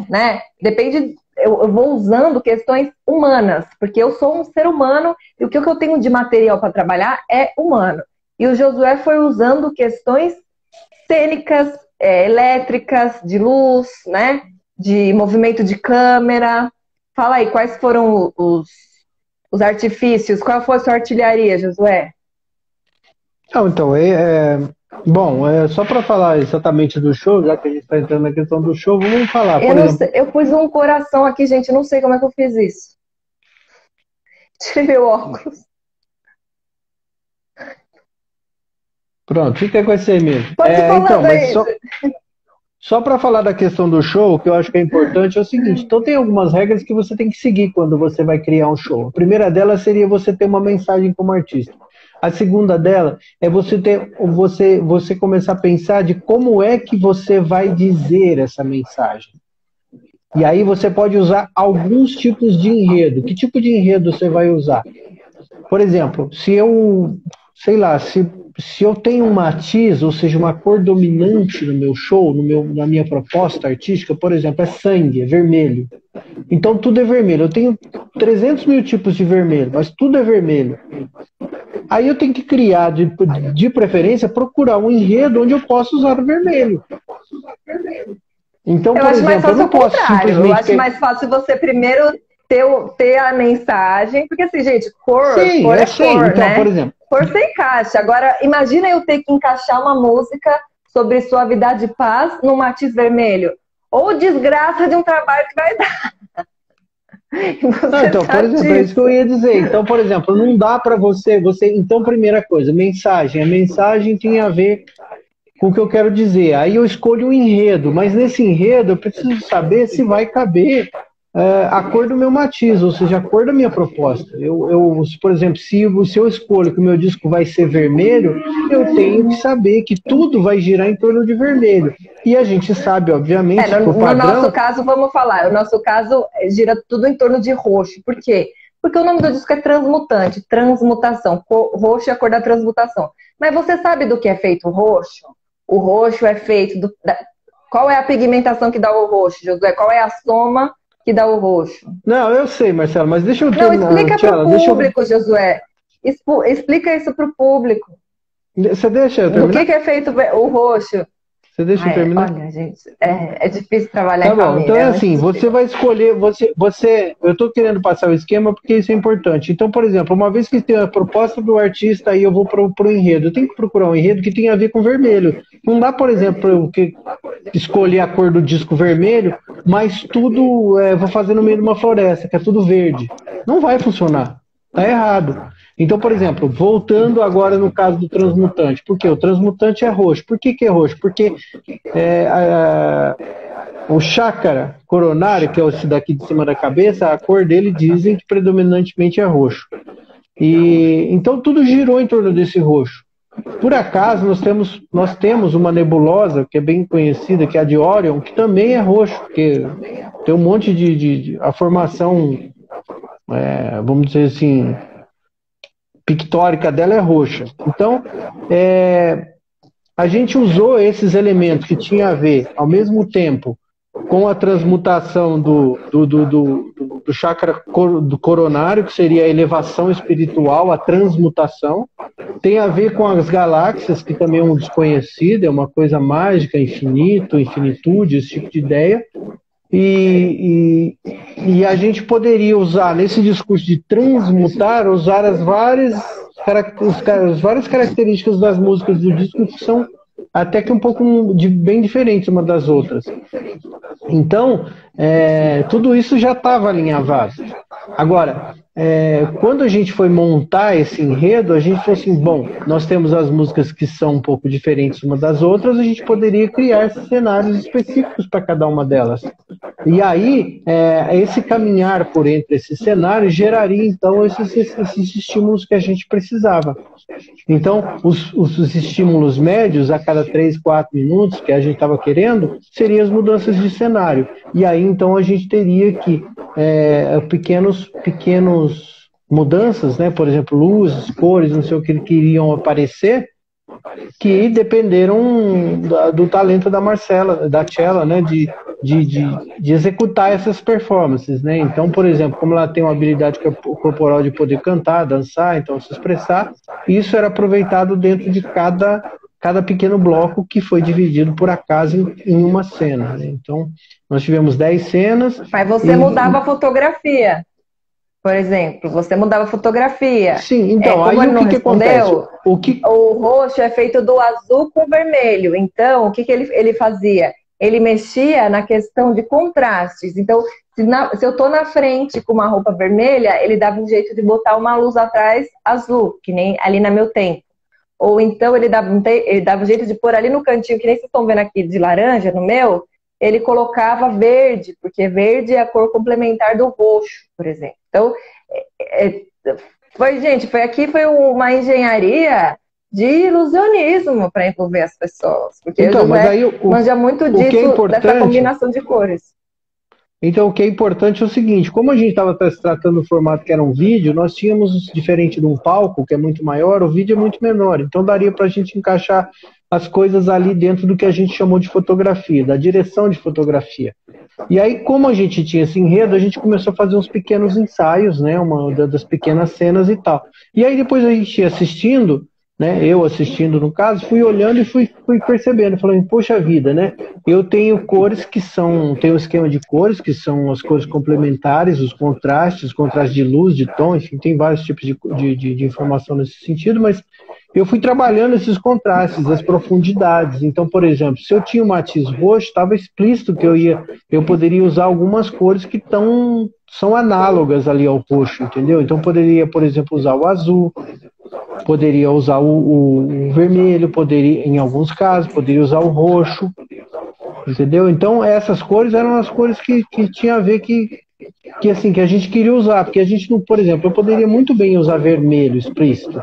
[SPEAKER 1] né? Depende, eu vou usando questões humanas, porque eu sou um ser humano e o que eu tenho de material para trabalhar é humano. E o Josué foi usando questões cênicas, elétricas, de luz, né? De movimento de câmera. Fala aí, quais foram os artifícios? Qual foi a sua artilharia, Josué?
[SPEAKER 3] Não, então, bom, só para falar exatamente do show, já que a gente está entrando na questão do show, vamos falar,
[SPEAKER 1] Eu
[SPEAKER 3] por
[SPEAKER 1] não
[SPEAKER 3] exemplo.
[SPEAKER 1] sei, eu pus um coração aqui, gente, eu não sei como é que eu fiz isso. Tirei meu óculos.
[SPEAKER 3] Pronto, fica com esse aí mesmo.
[SPEAKER 1] Pode ir
[SPEAKER 3] Então,
[SPEAKER 1] falando
[SPEAKER 3] mas
[SPEAKER 1] aí.
[SPEAKER 3] só para falar da questão do show, o que eu acho que é importante é o seguinte: então tem algumas regras que você tem que seguir quando você vai criar um show. A primeira delas seria você ter uma mensagem como artista. A segunda dela é você começar a pensar de como é que você vai dizer essa mensagem. E aí você pode usar alguns tipos de enredo. Que tipo de enredo você vai usar? Por exemplo, sei lá, se eu tenho um matiz, ou seja, uma cor dominante no meu show, na minha proposta artística, por exemplo, é sangue, é vermelho. Então tudo é vermelho. Eu tenho 300 mil tipos de vermelho, mas tudo é vermelho. Aí eu tenho que criar, de preferência, procurar um enredo onde eu possa usar o vermelho. Então,
[SPEAKER 1] Eu
[SPEAKER 3] por
[SPEAKER 1] acho mais
[SPEAKER 3] exemplo, eu
[SPEAKER 1] fácil
[SPEAKER 3] não
[SPEAKER 1] o
[SPEAKER 3] posso
[SPEAKER 1] contrário. Eu
[SPEAKER 3] simplesmente
[SPEAKER 1] acho mais fácil você primeiro ter a mensagem, porque assim, gente, cor é cor,
[SPEAKER 3] então,
[SPEAKER 1] né?
[SPEAKER 3] por exemplo.
[SPEAKER 1] Cor você encaixa. Agora, imagina eu ter que encaixar uma música sobre suavidade e paz num matiz vermelho. Ou desgraça de um trabalho que vai dar.
[SPEAKER 3] Então, por exemplo, é isso que eu ia dizer. Então, por exemplo, não dá para você. Então, primeira coisa, mensagem. A mensagem tem a ver com o que eu quero dizer. Aí eu escolho um enredo, mas nesse enredo eu preciso saber se vai caber a cor do meu matiz, ou seja, a cor da minha proposta. Por exemplo, se eu escolho que o meu disco vai ser vermelho, eu tenho que saber que tudo vai girar em torno de vermelho. E a gente sabe, obviamente,
[SPEAKER 1] no
[SPEAKER 3] por padrão...
[SPEAKER 1] nosso caso, vamos falar, o nosso caso gira tudo em torno de roxo. Por quê? Porque o nome do disco é Transmutante, transmutação. Roxo é a cor da transmutação. Mas você sabe do que é feito o roxo? O roxo é feito... Qual é a pigmentação que dá o roxo, Josué? Qual é a soma que dá o roxo?
[SPEAKER 3] Não, eu sei, Marcelo, mas deixa eu terminar.
[SPEAKER 1] Não, explica para o público, Josué. Explica isso para o público.
[SPEAKER 3] Você deixa eu terminar?
[SPEAKER 1] Do que é feito o roxo?
[SPEAKER 3] Você deixa eu terminar?
[SPEAKER 1] Olha, gente, é difícil trabalhar
[SPEAKER 3] tá
[SPEAKER 1] em
[SPEAKER 3] bom,
[SPEAKER 1] família.
[SPEAKER 3] Então é assim, você vai escolher, eu estou querendo passar o esquema porque isso é importante. Então, por exemplo, uma vez que tem a proposta do artista, aí eu vou para o enredo. Eu tenho que procurar um enredo que tenha a ver com vermelho. Não dá, por exemplo, eu escolher a cor do disco vermelho, mas tudo vou fazer no meio de uma floresta, que é tudo verde. Não vai funcionar. Tá errado. Então, por exemplo, voltando agora no caso do transmutante. Por quê? O transmutante é roxo. Por que é roxo? Porque o chácara coronário, que é esse daqui de cima da cabeça, a cor dele dizem que predominantemente é roxo. E então tudo girou em torno desse roxo. Por acaso, nós temos uma nebulosa que é bem conhecida, que é a de Orion, que também é roxo, porque tem um monte de a formação, vamos dizer assim, pictórica dela é roxa. Então, a gente usou esses elementos que tinham a ver, ao mesmo tempo, com a transmutação do chakra do coronário, que seria a elevação espiritual, a transmutação. Tem a ver com as galáxias, que também é um desconhecido, é uma coisa mágica, infinito, infinitude, esse tipo de ideia. E a gente poderia usar, nesse discurso de transmutar, usar as várias características das músicas do disco que são até que um pouco bem diferentes uma das outras. Então, tudo isso já estava alinhavado. Agora, quando a gente foi montar esse enredo, a gente falou assim, bom, nós temos as músicas que são um pouco diferentes uma das outras, a gente poderia criar cenários específicos para cada uma delas. E aí, esse caminhar por entre esses cenários geraria, então, esses estímulos que a gente precisava. Então, os estímulos médios, a cada 3, 4 minutos, que a gente estava querendo, seriam as mudanças de cenário. E aí, então, a gente teria que pequenos mudanças, né? Por exemplo, luzes, cores, não sei o que iriam aparecer, que dependeram do talento da Marcela, da Tchela, né? De executar essas performances, né? Então, por exemplo, como ela tem uma habilidade corporal de poder cantar, dançar, então se expressar, isso era aproveitado dentro de cada cada pequeno bloco que foi dividido por acaso em uma cena, né? Então, nós tivemos 10 cenas.
[SPEAKER 1] Mas você mudava a fotografia, por exemplo, você mudava a fotografia.
[SPEAKER 3] Sim, então,
[SPEAKER 1] como
[SPEAKER 3] aí
[SPEAKER 1] ele
[SPEAKER 3] o
[SPEAKER 1] não
[SPEAKER 3] que acontece?
[SPEAKER 1] respondeu, o roxo é feito do azul com vermelho. Então, o que ele fazia? Ele mexia na questão de contrastes. Então, se eu tô na frente com uma roupa vermelha, ele dava um jeito de botar uma luz atrás azul, que nem ali na Meu Tempo. Ou então ele dava um jeito de pôr ali no cantinho, que nem vocês estão vendo aqui de laranja, no meu, ele colocava verde, porque verde é a cor complementar do roxo, por exemplo. Então, foi uma engenharia de ilusionismo para envolver as pessoas. Porque
[SPEAKER 3] então,
[SPEAKER 1] o José manja muito disso, dessa combinação de cores.
[SPEAKER 3] Então, o que é importante é o seguinte, como a gente estava tratando do formato que era um vídeo, nós tínhamos, diferente de um palco, que é muito maior, o vídeo é muito menor. Então, daria para a gente encaixar as coisas ali dentro do que a gente chamou de fotografia, da direção de fotografia. E aí, como a gente tinha esse enredo, a gente começou a fazer uns pequenos ensaios, né, uma das pequenas cenas e tal. E aí, depois a gente ia assistindo, né, eu assistindo no caso, fui olhando e fui percebendo, falando, poxa vida, né, eu tenho cores tenho um esquema de cores, que são as cores complementares, os contrastes de luz, de tom, enfim, tem vários tipos de informação nesse sentido, mas eu fui trabalhando esses contrastes, as profundidades. Então, por exemplo, se eu tinha um matiz roxo, estava explícito que eu poderia usar algumas cores que são análogas ali ao roxo, entendeu? Então, poderia, por exemplo, usar o azul, poderia usar o vermelho, em alguns casos, poderia usar o roxo, entendeu? Então, essas cores eram as cores que tinha a ver que a gente queria usar, porque a gente não, por exemplo, eu poderia muito bem usar vermelho explícito,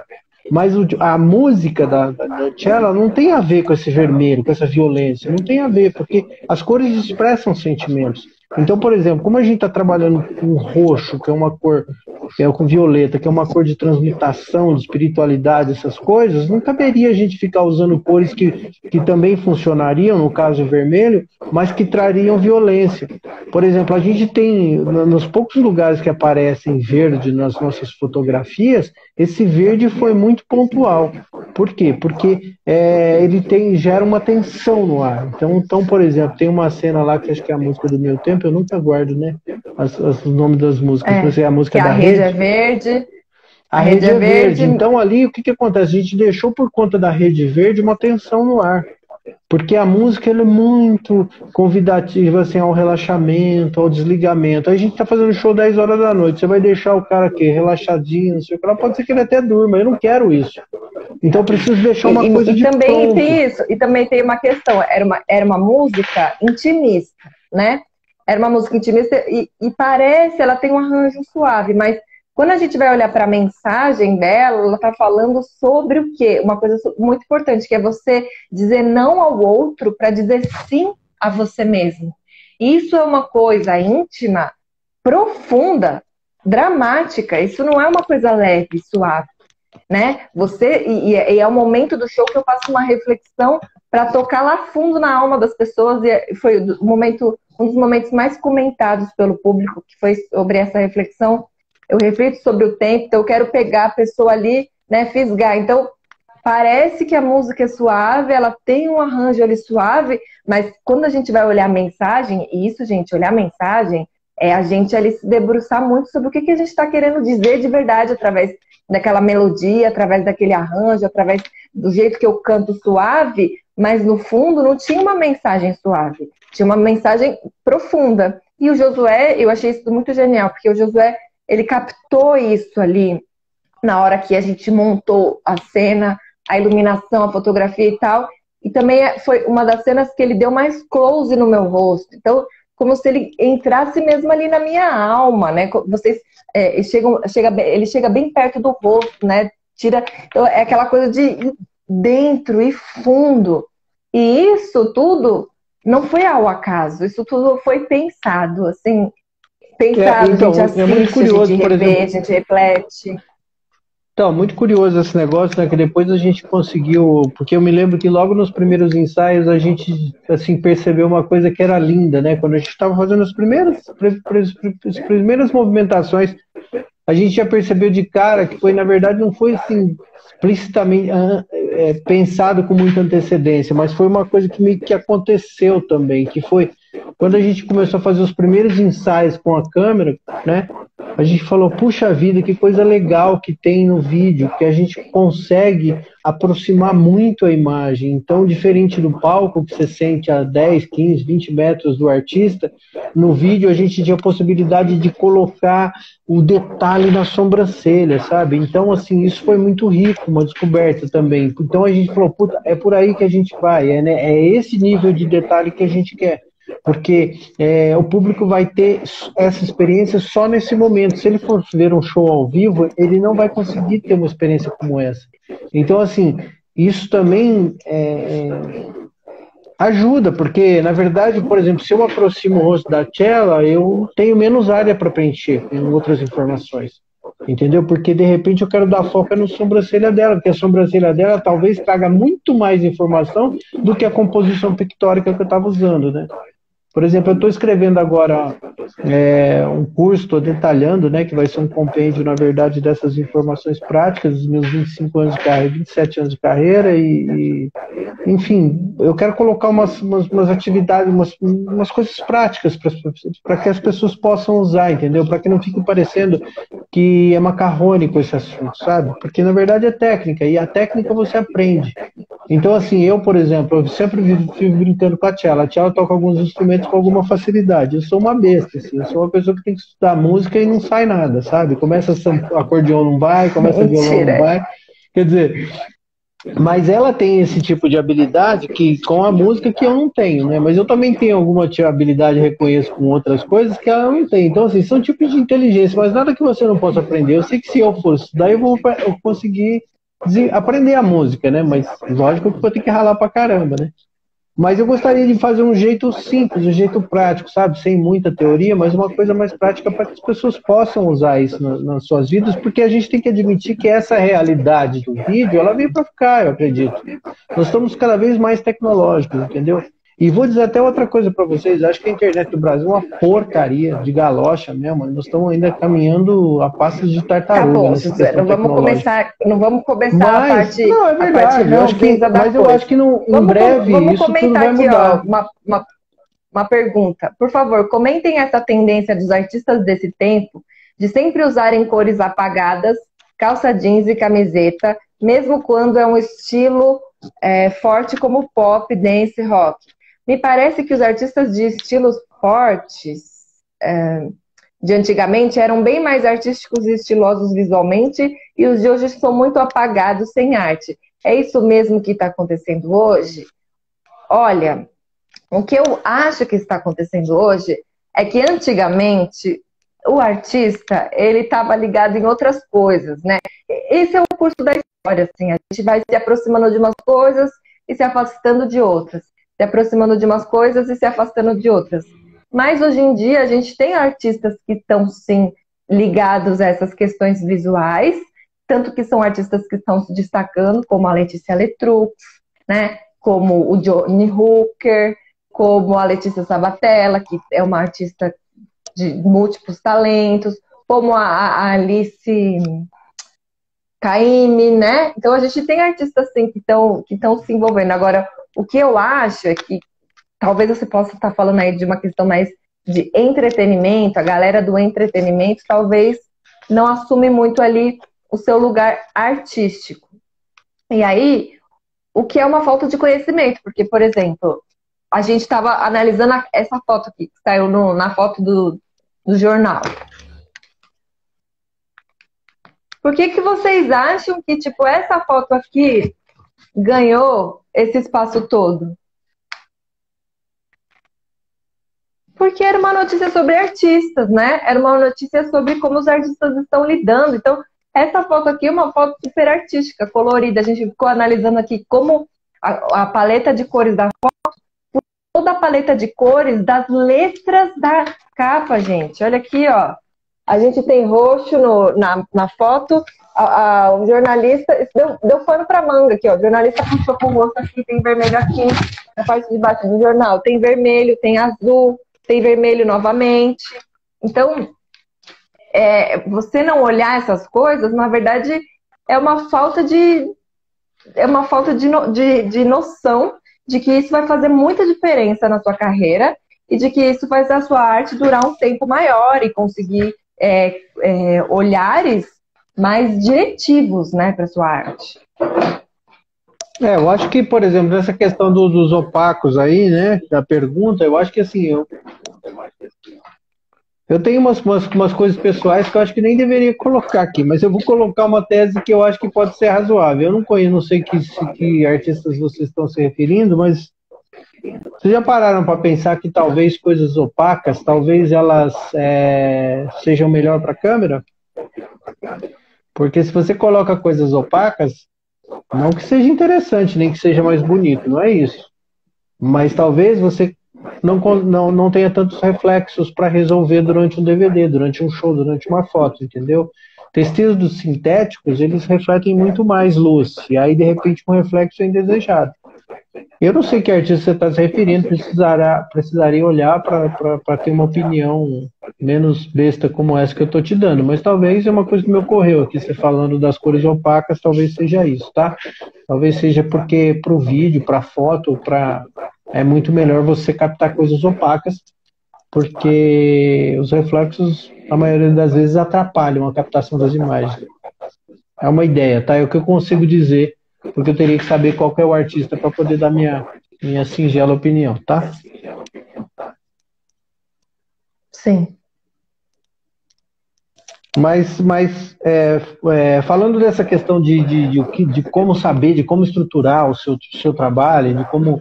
[SPEAKER 3] mas a música da Cello não tem a ver com esse vermelho, com essa violência, não tem a ver, porque as cores expressam sentimentos. Então, por exemplo, como a gente está trabalhando com roxo, que é uma cor, com violeta, que é uma cor de transmutação, de espiritualidade, essas coisas, não caberia a gente ficar usando cores que também funcionariam, no caso vermelho, mas que trariam violência. Por exemplo, a gente tem, nos poucos lugares que aparecem verde nas nossas fotografias, esse verde foi muito pontual. Por quê? Porque ele gera uma tensão no ar. Então, por exemplo, tem uma cena lá que acho que é a música do Meu Tempo, eu nunca guardo, né? Os nomes das músicas. A música da Rede.
[SPEAKER 1] A Rede é Verde.
[SPEAKER 3] A Rede é Verde. Então, ali, o que acontece? A gente deixou por conta da Rede Verde uma tensão no ar. Porque a música ela é muito convidativa assim, ao relaxamento, ao desligamento. Aí a gente está fazendo show 10 horas da noite. Você vai deixar o cara aqui relaxadinho, não sei o que lá. Pode ser que ele até durma. Eu não quero isso. Então eu preciso deixar uma coisa de
[SPEAKER 1] também
[SPEAKER 3] pronto.
[SPEAKER 1] tem isso. E também tem uma questão. Era uma música intimista, né? Era uma música intimista e parece, ela tem um arranjo suave, mas quando a gente vai olhar para a mensagem dela, ela está falando sobre o quê? Uma coisa muito importante, que é você dizer não ao outro para dizer sim a você mesmo. Isso é uma coisa íntima, profunda, dramática. Isso não é uma coisa leve, suave, né? E é o momento do show que eu faço uma reflexão para tocar lá fundo na alma das pessoas. E foi um dos momentos mais comentados pelo público, que foi sobre essa reflexão. Eu reflito sobre o tempo, então eu quero pegar a pessoa ali, né, fisgar. Então, parece que a música é suave, ela tem um arranjo ali suave, mas quando a gente vai olhar a mensagem, e isso, gente, olhar a mensagem, é a gente ali se debruçar muito sobre o que a gente está querendo dizer de verdade, através daquela melodia, através daquele arranjo, através do jeito que eu canto suave, mas no fundo não tinha uma mensagem suave, tinha uma mensagem profunda. E o Josué, eu achei isso muito genial, porque o Josué, ele captou isso ali na hora que a gente montou a cena, a iluminação, a fotografia e tal. E também foi uma das cenas que ele deu mais close no meu rosto. Então, como se ele entrasse mesmo ali na minha alma, né? Ele chega bem perto do rosto, né? Então, é aquela coisa de dentro e fundo. E isso tudo não foi ao acaso. Isso tudo foi pensado, assim. Pensado,
[SPEAKER 3] então,
[SPEAKER 1] a gente assiste,
[SPEAKER 3] muito curioso,
[SPEAKER 1] a gente
[SPEAKER 3] por
[SPEAKER 1] revê,
[SPEAKER 3] exemplo,
[SPEAKER 1] a gente reflete.
[SPEAKER 3] Então, muito curioso esse negócio, né? Que depois a gente conseguiu, porque eu me lembro que logo nos primeiros ensaios a gente assim percebeu uma coisa que era linda, né? Quando a gente estava fazendo as primeiras movimentações, a gente já percebeu de cara que foi, na verdade, não foi assim explicitamente pensado com muita antecedência, mas foi uma coisa que meio que aconteceu também, que foi quando a gente começou a fazer os primeiros ensaios com a câmera, né? A gente falou, puxa vida, que coisa legal que tem no vídeo, que a gente consegue aproximar muito a imagem. Então, diferente do palco, que você sente a 10, 15, 20 metros do artista, no vídeo a gente tinha a possibilidade de colocar o detalhe na sobrancelha, sabe? Então, assim, isso foi muito rico, uma descoberta também. Então a gente falou, puta, é por aí que a gente vai, né? É esse nível de detalhe que a gente quer. Porque o público vai ter essa experiência só nesse momento. Se ele for ver um show ao vivo, ele não vai conseguir ter uma experiência como essa. Então, assim, isso também ajuda, porque, na verdade, por exemplo, se eu aproximo o rosto da Tchela, eu tenho menos área para preencher com outras informações. Entendeu? Porque, de repente, eu quero dar foco na sobrancelha dela, porque a sobrancelha dela talvez traga muito mais informação do que a composição pictórica que eu estava usando, né? Por exemplo, eu estou escrevendo agora um curso, estou detalhando, né, que vai ser um compêndio, na verdade, dessas informações práticas dos meus 25 anos de carreira, 27 anos de carreira enfim, eu quero colocar umas atividades, umas coisas práticas para que as pessoas possam usar, entendeu? Para que não fique parecendo que é macarrônico esse assunto, sabe? Porque, na verdade, é técnica, e a técnica você aprende. Então, assim, eu, por exemplo, eu sempre vivo brincando com a Tchela. A Tchela toca alguns instrumentos com alguma facilidade. Eu sou uma besta, assim. Eu sou uma pessoa que tem que estudar música e não sai nada, sabe? Começa acordeon não vai, começa violão não vai. Quer dizer, mas ela tem esse tipo de habilidade que com a música que eu não tenho, né? Mas eu também tenho alguma habilidade, reconheço com outras coisas que ela não tem. Então, assim, são tipos de inteligência, mas nada que você não possa aprender. Eu sei que se eu for estudar, eu conseguir aprender a música, né? Mas lógico que eu vou ter que ralar pra caramba, né? Mas eu gostaria de fazer um jeito simples, um jeito prático, sabe? Sem muita teoria, mas uma coisa mais prática para que as pessoas possam usar isso nas suas vidas, porque a gente tem que admitir que essa realidade do vídeo, ela veio para ficar, eu acredito. Nós estamos cada vez mais tecnológicos, entendeu? E vou dizer até outra coisa para vocês, acho que a internet do Brasil é uma porcaria de galocha mesmo, nós estamos ainda caminhando a passos de tartaruga.
[SPEAKER 1] Tá bom, José, não vamos começar a parte.
[SPEAKER 3] Não, é verdade, eu acho que em breve isso tudo vai mudar.
[SPEAKER 1] Aqui, ó, uma pergunta. Por favor, comentem essa tendência dos artistas desse tempo de sempre usarem cores apagadas, calça jeans e camiseta, mesmo quando é um estilo forte como pop, dance, rock. Me parece que os artistas de estilos fortes de antigamente eram bem mais artísticos e estilosos visualmente, e os de hoje são muito apagados, sem arte. É isso mesmo que está acontecendo hoje? Olha, o que eu acho que está acontecendo hoje é que antigamente o artista, ele estava ligado em outras coisas, né? Esse é o curso da história, assim, a gente vai se aproximando de umas coisas e se afastando de outras. Se aproximando de umas coisas e se afastando de outras. Mas hoje em dia a gente tem artistas que estão sim ligados a essas questões visuais, tanto que são artistas que estão se destacando, como a Letícia Letrux, né? Como o Johnny Hooker, como a Letícia Sabatella, que é uma artista de múltiplos talentos, como a Alice Caymmi, né? Então a gente tem artistas assim que estão se envolvendo. Agora, o que eu acho é que talvez você possa estar falando aí de uma questão mais de entretenimento, a galera do entretenimento talvez não assume muito ali o seu lugar artístico. E aí, o que é uma falta de conhecimento, porque, por exemplo, a gente estava analisando essa foto aqui, que saiu na foto do jornal. Por que vocês acham que, tipo, essa foto aqui ganhou esse espaço todo? Porque era uma notícia sobre artistas, né? Era uma notícia sobre como os artistas estão lidando. Então, essa foto aqui é uma foto super artística, colorida. A gente ficou analisando aqui como a paleta de cores da foto, toda a paleta de cores das letras da capa, gente. Olha aqui, ó. A gente tem roxo na foto. O jornalista deu pano pra manga aqui, ó. O jornalista puxou com o rosto aqui, tem vermelho aqui, na parte de baixo do jornal. Tem vermelho, tem azul, tem vermelho novamente. Então, você não olhar essas coisas, na verdade, é uma falta de é uma falta de noção de que isso vai fazer muita diferença na sua carreira e de que isso faz a sua arte durar um tempo maior e conseguir olhares mais diretivos, né, para sua arte.
[SPEAKER 3] Eu acho que, por exemplo, nessa questão dos opacos aí, né, da pergunta, eu acho que assim, eu tenho umas coisas pessoais que eu acho que nem deveria colocar aqui, mas eu vou colocar uma tese que eu acho que pode ser razoável. Eu não conheço, não sei que artistas vocês estão se referindo, mas vocês já pararam para pensar que talvez coisas opacas, talvez elas sejam melhor para a câmera? Porque se você coloca coisas opacas, não que seja interessante, nem que seja mais bonito, não é isso. Mas talvez você não tenha tantos reflexos para resolver durante um DVD, durante um show, durante uma foto, entendeu? Tecidos sintéticos, eles refletem muito mais luz, e aí de repente um reflexo é indesejado. Eu não sei que artista você está se referindo, precisaria olhar para ter uma opinião menos besta como essa que eu estou te dando, mas talvez é uma coisa que me ocorreu aqui, você falando das cores opacas, talvez seja isso, tá? Talvez seja porque para o vídeo, para a foto, é muito melhor você captar coisas opacas, porque os reflexos, a maioria das vezes, atrapalham a captação das imagens. É uma ideia, tá? É o que eu consigo dizer, porque eu teria que saber qual que é o artista para poder dar minha singela opinião, tá?
[SPEAKER 1] Sim.
[SPEAKER 3] Mas falando dessa questão de como saber, de como estruturar o seu trabalho, de como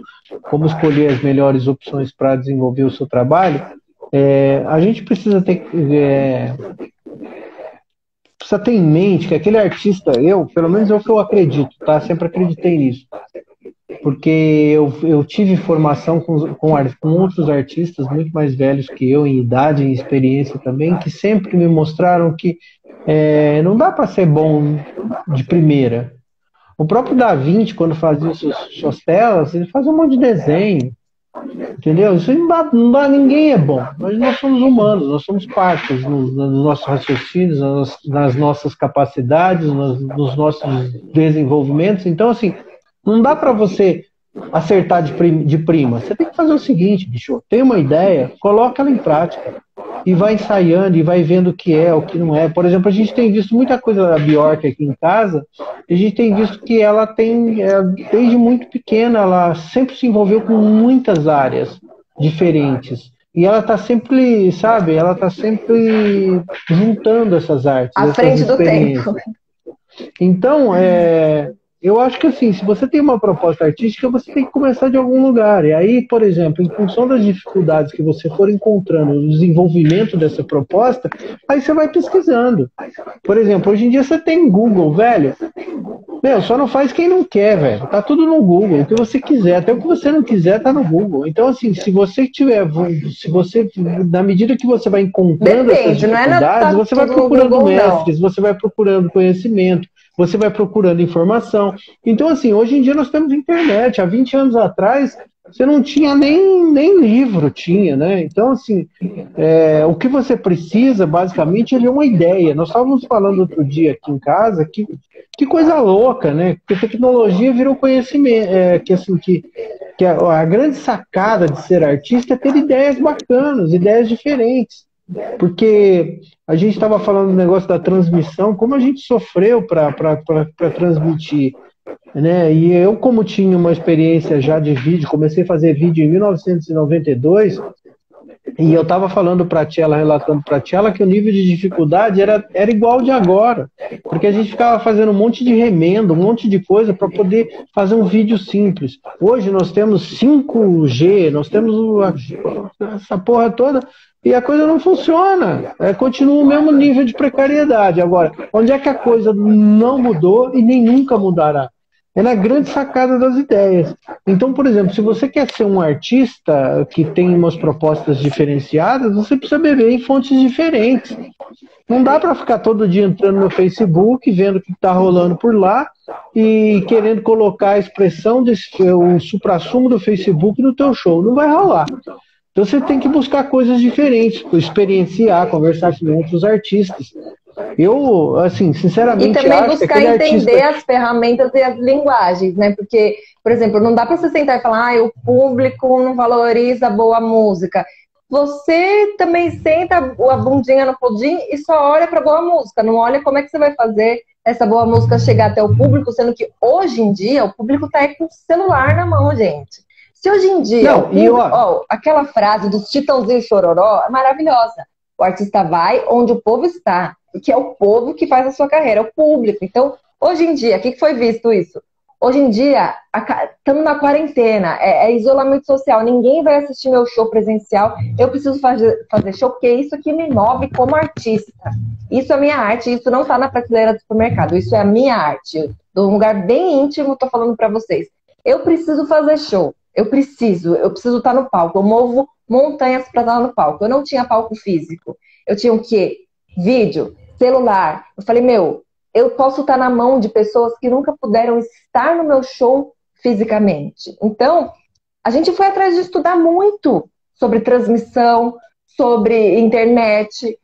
[SPEAKER 3] escolher as melhores opções para desenvolver o seu trabalho, a gente precisa ter em mente que aquele artista, pelo menos é o que eu acredito, tá? Sempre acreditei nisso. Porque eu tive formação com outros artistas muito mais velhos que eu, em idade, em experiência também, que sempre me mostraram que não dá para ser bom de primeira. O próprio Da Vinci, quando fazia suas telas, ele fazia um monte de desenho, entendeu? Isso não dá, ninguém é bom. Nós somos humanos, nós somos partes nos nossos raciocínios, nas nossas capacidades, nos nossos desenvolvimentos. Então, assim, não dá para você acertar de prima. Você tem que fazer o seguinte, bicho, tem uma ideia, coloca ela em prática e vai ensaiando e vai vendo o que é, o que não é. Por exemplo, a gente tem visto muita coisa da Bjork aqui em casa, e a gente tem visto que ela desde muito pequena, ela sempre se envolveu com muitas áreas diferentes. E ela está sempre, sabe, ela está sempre juntando essas artes,
[SPEAKER 1] à frente do tempo.
[SPEAKER 3] Então, eu acho que assim, se você tem uma proposta artística, você tem que começar de algum lugar. E aí, por exemplo, em função das dificuldades que você for encontrando no desenvolvimento dessa proposta, aí você vai pesquisando. Por exemplo, hoje em dia você tem Google, velho. Só não faz quem não quer, velho. Tá tudo no Google, o que você quiser. Até o que você não quiser tá no Google. Então, assim, na medida que você vai encontrando essas dificuldades, você vai procurando mestres, você vai procurando conhecimento, você vai procurando informação. Então, assim, hoje em dia nós temos internet. Há 20 anos atrás, você não tinha nem livro, tinha, né? Então, assim, o que você precisa, basicamente, é uma ideia. Nós estávamos falando outro dia aqui em casa que coisa louca, né? Porque a tecnologia virou conhecimento. Que a grande sacada de ser artista é ter ideias bacanas, ideias diferentes. Porque a gente estava falando do negócio da transmissão, como a gente sofreu para transmitir, né? E eu, como tinha uma experiência já de vídeo, comecei a fazer vídeo em 1992, e eu estava falando para a Tchela, relatando para a Tchela que o nível de dificuldade era igual de agora, porque a gente ficava fazendo um monte de remendo, um monte de coisa para poder fazer um vídeo simples. Hoje nós temos 5G, nós temos essa porra toda, e a coisa não funciona. Continua o mesmo nível de precariedade. Agora, onde é que a coisa não mudou e nem nunca mudará? É na grande sacada das ideias. Então, por exemplo, se você quer ser um artista que tem umas propostas diferenciadas, você precisa beber em fontes diferentes. Não dá para ficar todo dia entrando no Facebook, vendo o que está rolando por lá e querendo colocar a expressão o suprassumo do Facebook no teu show. Não vai rolar. Então você tem que buscar coisas diferentes, experienciar, conversar com outros artistas. Eu, assim,
[SPEAKER 1] E
[SPEAKER 3] sinceramente
[SPEAKER 1] também
[SPEAKER 3] acho que
[SPEAKER 1] buscar
[SPEAKER 3] aquele
[SPEAKER 1] entender
[SPEAKER 3] artista...
[SPEAKER 1] as ferramentas e as linguagens, né? Porque, por exemplo, não dá para você sentar e falar, o público não valoriza boa música. Você também senta a bundinha no pudim e só olha para boa música, não olha como é que você vai fazer essa boa música chegar até o público, sendo que hoje em dia o público tá aí com o celular na mão, gente. Se hoje em dia o
[SPEAKER 3] Não, e
[SPEAKER 1] público,
[SPEAKER 3] ó,
[SPEAKER 1] aquela frase dos Chitãozinho e Chororó é maravilhosa. O artista vai onde o povo está, porque é o povo que faz a sua carreira, é o público. Então, hoje em dia, o que foi visto isso? Hoje em dia, estamos na quarentena, é isolamento social, ninguém vai assistir meu show presencial, eu preciso fazer show, porque é isso que me move como artista. Isso é minha arte, isso não está na prateleira do supermercado, isso é a minha arte. De um lugar bem íntimo, estou falando para vocês. Eu preciso fazer show, eu preciso estar no palco, eu movo montanhas para estar no palco. Eu não tinha palco físico, eu tinha o quê? Vídeo, celular. Eu falei, eu posso estar na mão de pessoas que nunca puderam estar no meu show fisicamente. Então, a gente foi atrás de estudar muito sobre transmissão, sobre internet,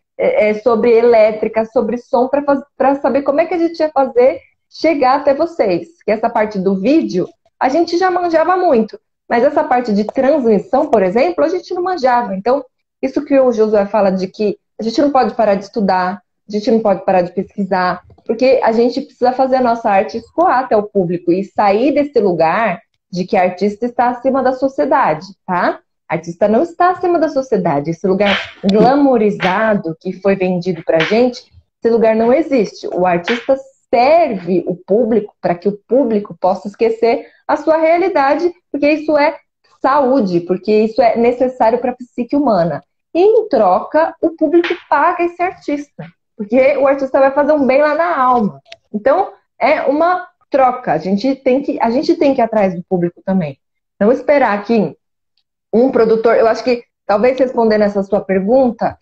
[SPEAKER 1] sobre elétrica, sobre som, para saber como é que a gente ia fazer chegar até vocês. Que essa parte do vídeo, a gente já manjava muito. Mas essa parte de transmissão, por exemplo, a gente não manjava. Então, isso que o Josué fala de que a gente não pode parar de estudar, a gente não pode parar de pesquisar, porque a gente precisa fazer a nossa arte escoar até o público e sair desse lugar de que artista está acima da sociedade, tá? Artista não está acima da sociedade. Esse lugar glamourizado que foi vendido pra gente, esse lugar não existe. O artista serve o público para que o público possa esquecer a sua realidade, porque isso é saúde, porque isso é necessário para a psique humana. E em troca, o público paga esse artista, porque o artista vai fazer um bem lá na alma. Então, é uma troca. A gente tem que ir atrás do público também. Não esperar que um produtor... Eu acho que, talvez respondendo essa sua pergunta,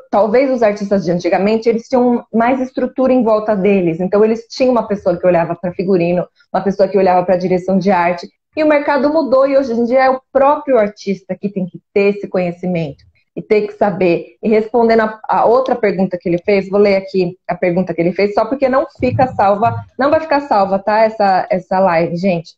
[SPEAKER 1] talvez os artistas de antigamente, eles tinham mais estrutura em volta deles. Então, eles tinham uma pessoa que olhava para figurino, uma pessoa que olhava para a direção de arte. E o mercado mudou e hoje em dia é o próprio artista que tem que ter esse conhecimento e ter que saber. E respondendo a outra pergunta que ele fez, vou ler aqui a pergunta que ele fez, só porque não fica salva, não vai ficar salva, tá? Essa live, gente.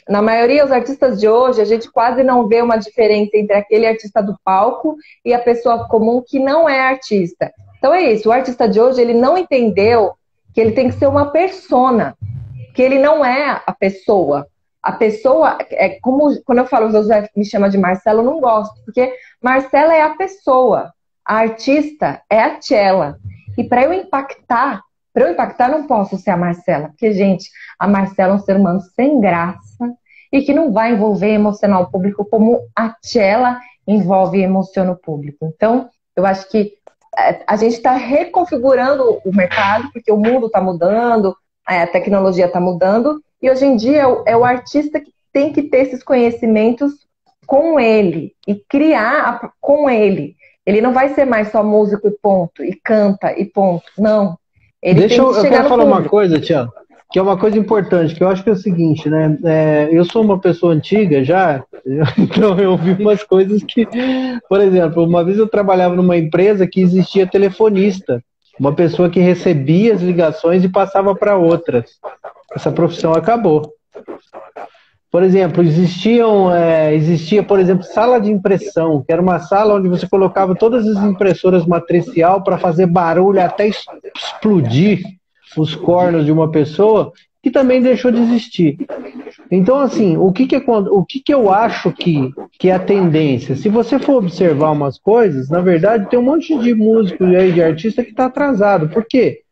[SPEAKER 1] Na maioria, os artistas de hoje, a gente quase não vê uma diferença entre aquele artista do palco e a pessoa comum que não é artista. Então é isso, o artista de hoje, ele não entendeu que ele tem que ser uma persona, que ele não é a pessoa. A pessoa, como quando eu falo, o José me chama de Marcelo, eu não gosto, porque Marcela é a pessoa, a artista é a Tchela. E para eu impactar, não posso ser a Marcela, porque, gente, a Marcela é um ser humano sem graça e que não vai envolver e emocionar o público como a Tchela envolve e emociona o público. Então, eu acho que a gente está reconfigurando o mercado, porque o mundo está mudando, a tecnologia está mudando, e hoje em dia é o artista que tem que ter esses conhecimentos com ele e criar com ele. Ele não vai ser mais só músico e ponto, e canta e ponto. Não. Ele tem que
[SPEAKER 3] eu
[SPEAKER 1] chegar
[SPEAKER 3] quero
[SPEAKER 1] no
[SPEAKER 3] falar uma
[SPEAKER 1] público.
[SPEAKER 3] coisa, Tiago, que é uma coisa importante, que eu acho que é o seguinte, né? Eu sou uma pessoa antiga já, então eu vi umas coisas que, por exemplo, uma vez eu trabalhava numa empresa que existia telefonista, uma pessoa que recebia as ligações e passava para outras. Essa profissão acabou. Por exemplo, existia, por exemplo, sala de impressão, que era uma sala onde você colocava todas as impressoras matricial para fazer barulho até explodir os cornos de uma pessoa, que também deixou de existir. Então, assim, o que eu acho que é a tendência? Se você for observar umas coisas, na verdade, tem um monte de músico aí, de artista que está atrasado. Por quê?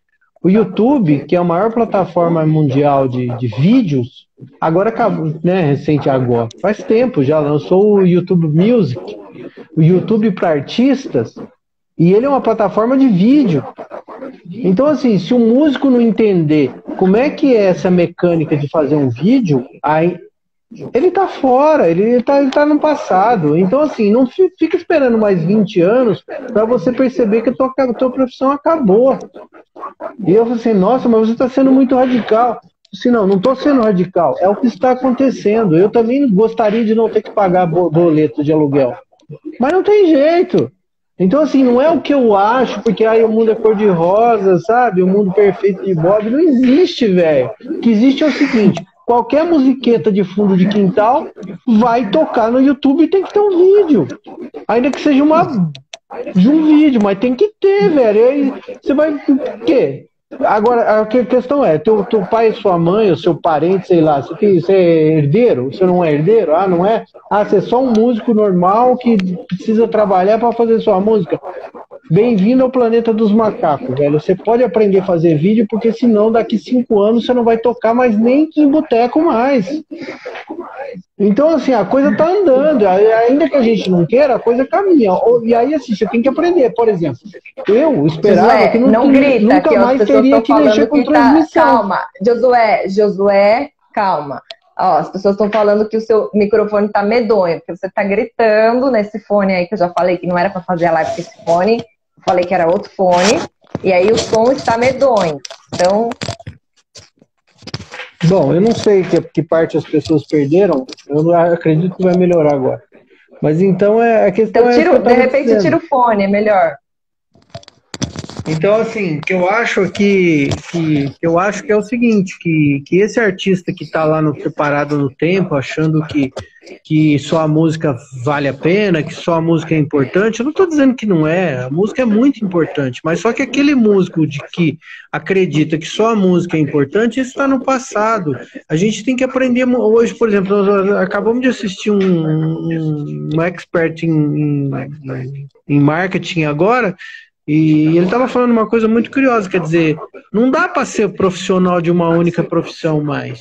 [SPEAKER 3] O YouTube, que é a maior plataforma mundial de vídeos, agora acabou, né, recente agora, faz tempo já, lançou o YouTube Music, o YouTube para artistas, e ele é uma plataforma de vídeo. Então, assim, se o músico não entender como é que é essa mecânica de fazer um vídeo, aí ele tá fora, ele tá no passado. Então, assim, não fica esperando mais 20 anos para você perceber que a tua profissão acabou. E eu falei assim, nossa, mas você está sendo muito radical. Assim, não estou sendo radical, é o que está acontecendo. Eu também gostaria de não ter que pagar boleto de aluguel. Mas não tem jeito. Então, assim, não é o que eu acho, porque aí o mundo é cor-de-rosa, sabe? O mundo perfeito de Bob. Não existe, velho. O que existe é o seguinte: qualquer musiqueta de fundo de quintal vai tocar no YouTube e tem que ter um vídeo. Ainda que seja de um vídeo, mas tem que ter, velho. E aí você vai. O quê? Agora, a questão é, teu pai e sua mãe, ou seu parente, sei lá, você é herdeiro? Você não é herdeiro? Ah, não é? Ah, você é só um músico normal que precisa trabalhar para fazer sua música. Bem-vindo ao planeta dos macacos, velho. Você pode aprender a fazer vídeo, porque senão daqui 5 anos você não vai tocar mais nem em boteco mais. Então, assim, a coisa tá andando. Ainda que a gente não queira, a coisa caminha. E aí, assim, você tem que aprender. Por exemplo, eu esperava
[SPEAKER 1] Josué,
[SPEAKER 3] que
[SPEAKER 1] não grita,
[SPEAKER 3] nunca
[SPEAKER 1] que as
[SPEAKER 3] mais
[SPEAKER 1] pessoas
[SPEAKER 3] teria
[SPEAKER 1] estão
[SPEAKER 3] que mexer
[SPEAKER 1] falando
[SPEAKER 3] com
[SPEAKER 1] que
[SPEAKER 3] transmissão.
[SPEAKER 1] Calma, Josué, calma. Ó, as pessoas estão falando que o seu microfone tá medonho, porque você tá gritando nesse fone aí, que eu já falei que não era para fazer a live com esse fone. Eu falei que era outro fone. E aí o som está medonho. Então...
[SPEAKER 3] Bom, eu não sei que parte as pessoas perderam. Eu acredito que vai melhorar agora. Mas então a questão
[SPEAKER 1] então,
[SPEAKER 3] é que eu
[SPEAKER 1] de repente
[SPEAKER 3] dizendo.
[SPEAKER 1] tira o fone, é melhor.
[SPEAKER 3] Então, assim, que eu acho que é o seguinte, que esse artista que está lá preparado no tempo, achando que só a música vale a pena, que só a música é importante, eu não estou dizendo que não é, a música é muito importante, mas só que aquele músico que acredita que só a música é importante, isso está no passado. A gente tem que aprender hoje, por exemplo, nós acabamos de assistir um expert em marketing agora. E ele estava falando uma coisa muito curiosa, quer dizer, não dá para ser profissional de uma única profissão mais.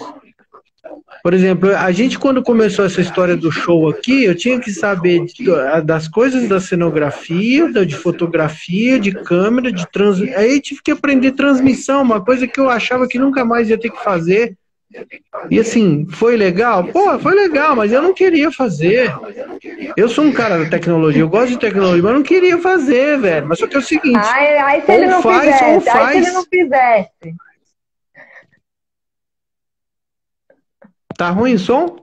[SPEAKER 3] Por exemplo, a gente quando começou essa história do show aqui, eu tinha que saber das coisas da cenografia, de fotografia, de câmera, aí eu tive que aprender transmissão, uma coisa que eu achava que nunca mais ia ter que fazer. E assim, foi legal? Pô, foi legal, mas eu não queria fazer. Eu sou um cara da tecnologia, eu gosto de tecnologia, mas eu não queria fazer, velho. Mas só que é o seguinte,
[SPEAKER 1] Aí se ele não fizesse, aí se ele não fizesse.
[SPEAKER 3] Tá ruim o som?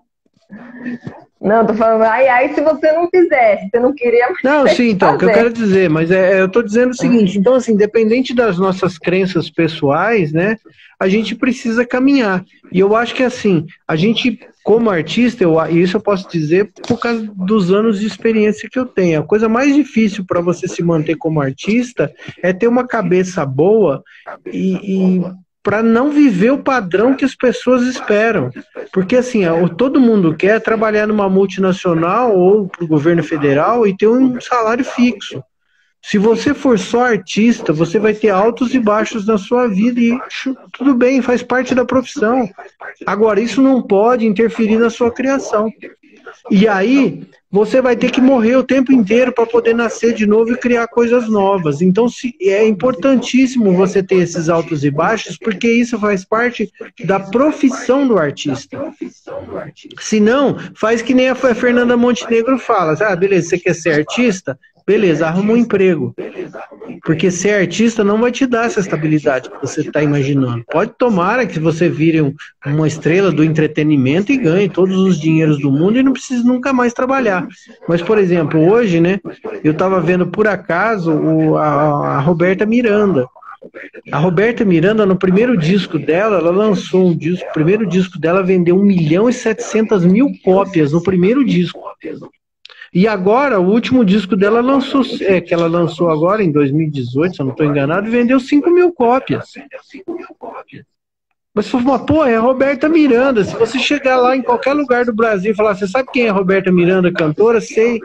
[SPEAKER 1] Não, tô falando, aí se você não fizesse, você não queria mais.
[SPEAKER 3] Não, sim, então, o que eu quero dizer, mas eu tô dizendo o seguinte, então assim, independente das nossas crenças pessoais, né, a gente precisa caminhar. E eu acho que assim, a gente, como artista, e isso eu posso dizer por causa dos anos de experiência que eu tenho, a coisa mais difícil para você se manter como artista é ter uma cabeça boa e para não viver o padrão que as pessoas esperam. Porque assim, todo mundo quer trabalhar numa multinacional ou para o governo federal e ter um salário fixo. Se você for só artista, você vai ter altos e baixos na sua vida e tudo bem, faz parte da profissão. Agora, isso não pode interferir na sua criação. E aí, você vai ter que morrer o tempo inteiro para poder nascer de novo e criar coisas novas. Então, é importantíssimo você ter esses altos e baixos, porque isso faz parte da profissão do artista. Se não, faz que nem a Fernanda Montenegro fala. Ah, beleza, você quer ser artista? Beleza, arruma um emprego. Porque ser artista não vai te dar essa estabilidade que você está imaginando. Pode tomara que você vire uma estrela do entretenimento e ganhe todos os dinheiros do mundo e não precise nunca mais trabalhar. Mas, por exemplo, hoje, né, eu estava vendo por acaso a Roberta Miranda. A Roberta Miranda, no primeiro disco dela, ela lançou um disco, o primeiro disco dela vendeu 1.700.000 cópias no primeiro disco. E agora, o último disco dela que ela lançou agora, em 2018, se eu não estou enganado, vendeu 5.000 cópias. Mas você fala, pô, é a Roberta Miranda. Se você chegar lá em qualquer lugar do Brasil e falar, você sabe quem é a Roberta Miranda, cantora? Sei.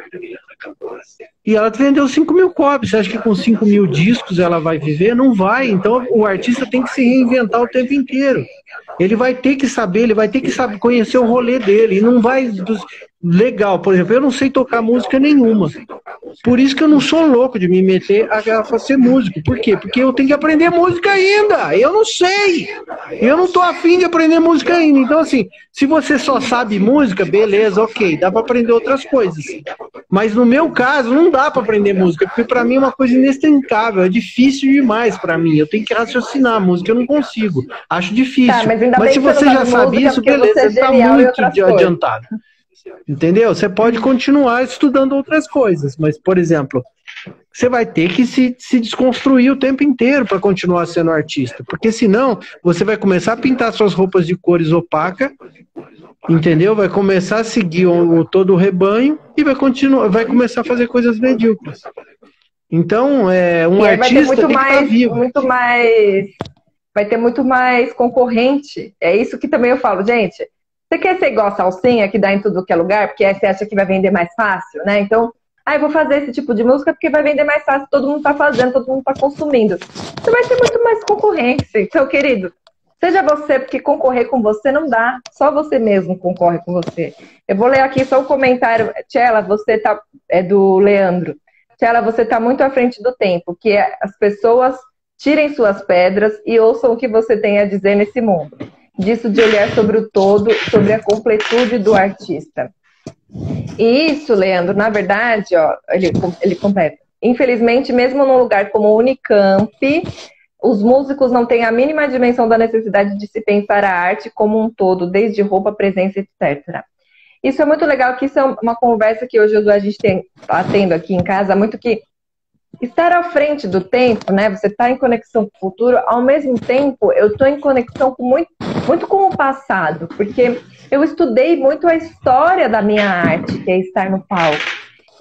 [SPEAKER 3] E ela vendeu 5.000 cópias. Você acha que com 5.000 discos ela vai viver? Não vai. Então o artista tem que se reinventar o tempo inteiro. Ele vai ter que saber, conhecer o rolê dele. E não vai... Legal, por exemplo, eu não sei tocar música nenhuma. Por isso que eu não sou louco de me meter a fazer músico. Por quê? Porque eu tenho que aprender música ainda. Eu não sei. Eu não tô afim de aprender música ainda. Então, assim, se você só sabe música, beleza, ok, dá para aprender outras coisas. Mas no meu caso, não dá para aprender música, porque para mim é uma coisa inextricável, é difícil demais para mim. Eu tenho que raciocinar a música, eu não consigo. Acho difícil. Tá,
[SPEAKER 1] mas
[SPEAKER 3] se você já sabe isso, beleza, você tá muito adiantado. Entendeu? Você pode continuar estudando outras coisas, mas, por exemplo, você vai ter que se desconstruir o tempo inteiro para continuar sendo artista. Porque senão, você vai começar a pintar suas roupas de cores opacas, entendeu? Vai começar a seguir todo o rebanho e vai começar a fazer coisas medíocres. Então, um artista tem que estar vivo.
[SPEAKER 1] Vai ter muito mais concorrente. É isso que também eu falo, gente. Você quer ser igual a salsinha, que dá em tudo que é lugar, porque aí você acha que vai vender mais fácil, né? Então, eu vou fazer esse tipo de música porque vai vender mais fácil, todo mundo tá fazendo, todo mundo tá consumindo. Você vai ter muito mais concorrência. Então, querido, seja você, porque concorrer com você não dá. Só você mesmo concorre com você. Eu vou ler aqui só o comentário. Tchela, você tá... É do Leandro. Tchela, você tá muito à frente do tempo, que as pessoas tirem suas pedras e ouçam o que você tem a dizer nesse mundo. Disso de olhar sobre o todo, sobre a completude do artista. E isso, Leandro, na verdade, ó, ele completa. Infelizmente, mesmo num lugar como o Unicamp, os músicos não têm a mínima dimensão da necessidade de se pensar a arte como um todo, desde roupa, presença, etc. Isso é muito legal, que isso é uma conversa que hoje a gente está tendo aqui em casa, muito que estar à frente do tempo, né? Você está em conexão com o futuro, ao mesmo tempo eu estou em conexão com muito com o passado, porque eu estudei muito a história da minha arte, que é estar no palco.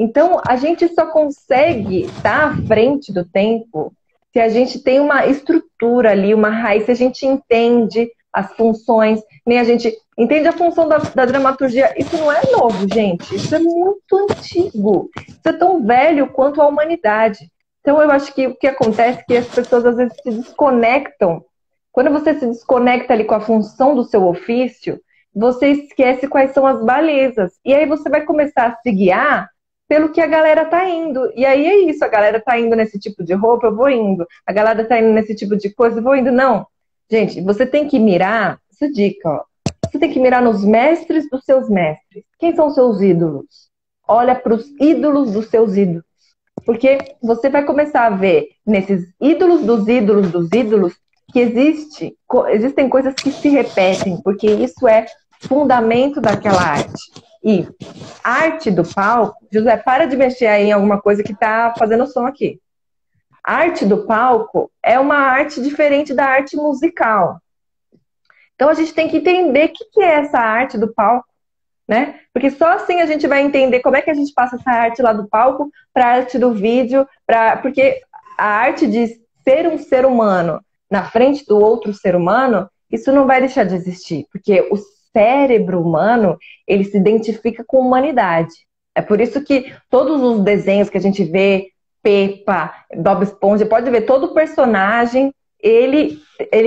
[SPEAKER 1] Então, a gente só consegue estar à frente do tempo se a gente tem uma estrutura ali, uma raiz, se a gente entende as funções, nem a gente entende a função da dramaturgia. Isso não é novo, gente. Isso é muito antigo. Isso é tão velho quanto a humanidade. Então, eu acho que o que acontece é que as pessoas, às vezes, se desconectam. Quando você se desconecta ali com a função do seu ofício, você esquece quais são as balizas. E aí você vai começar a se guiar pelo que a galera tá indo. E aí é isso, a galera tá indo nesse tipo de roupa, eu vou indo. A galera tá indo nesse tipo de coisa, eu vou indo. Não. Gente, você tem que mirar, essa dica, ó. Você tem que mirar nos mestres dos seus mestres. Quem são os seus ídolos? Olha para os ídolos dos seus ídolos. Porque você vai começar a ver nesses ídolos dos ídolos dos ídolos que existem coisas que se repetem, porque isso é fundamento daquela arte. E arte do palco... José, para de mexer aí em alguma coisa que tá fazendo som aqui. A arte do palco é uma arte diferente da arte musical. Então a gente tem que entender o que é essa arte do palco, né? Porque só assim a gente vai entender como é que a gente passa essa arte lá do palco para a arte do vídeo, porque a arte de ser um ser humano na frente do outro ser humano, isso não vai deixar de existir, porque o cérebro humano, ele se identifica com humanidade. É por isso que todos os desenhos que a gente vê, Peppa, Bob Esponja, pode ver, todo personagem, ele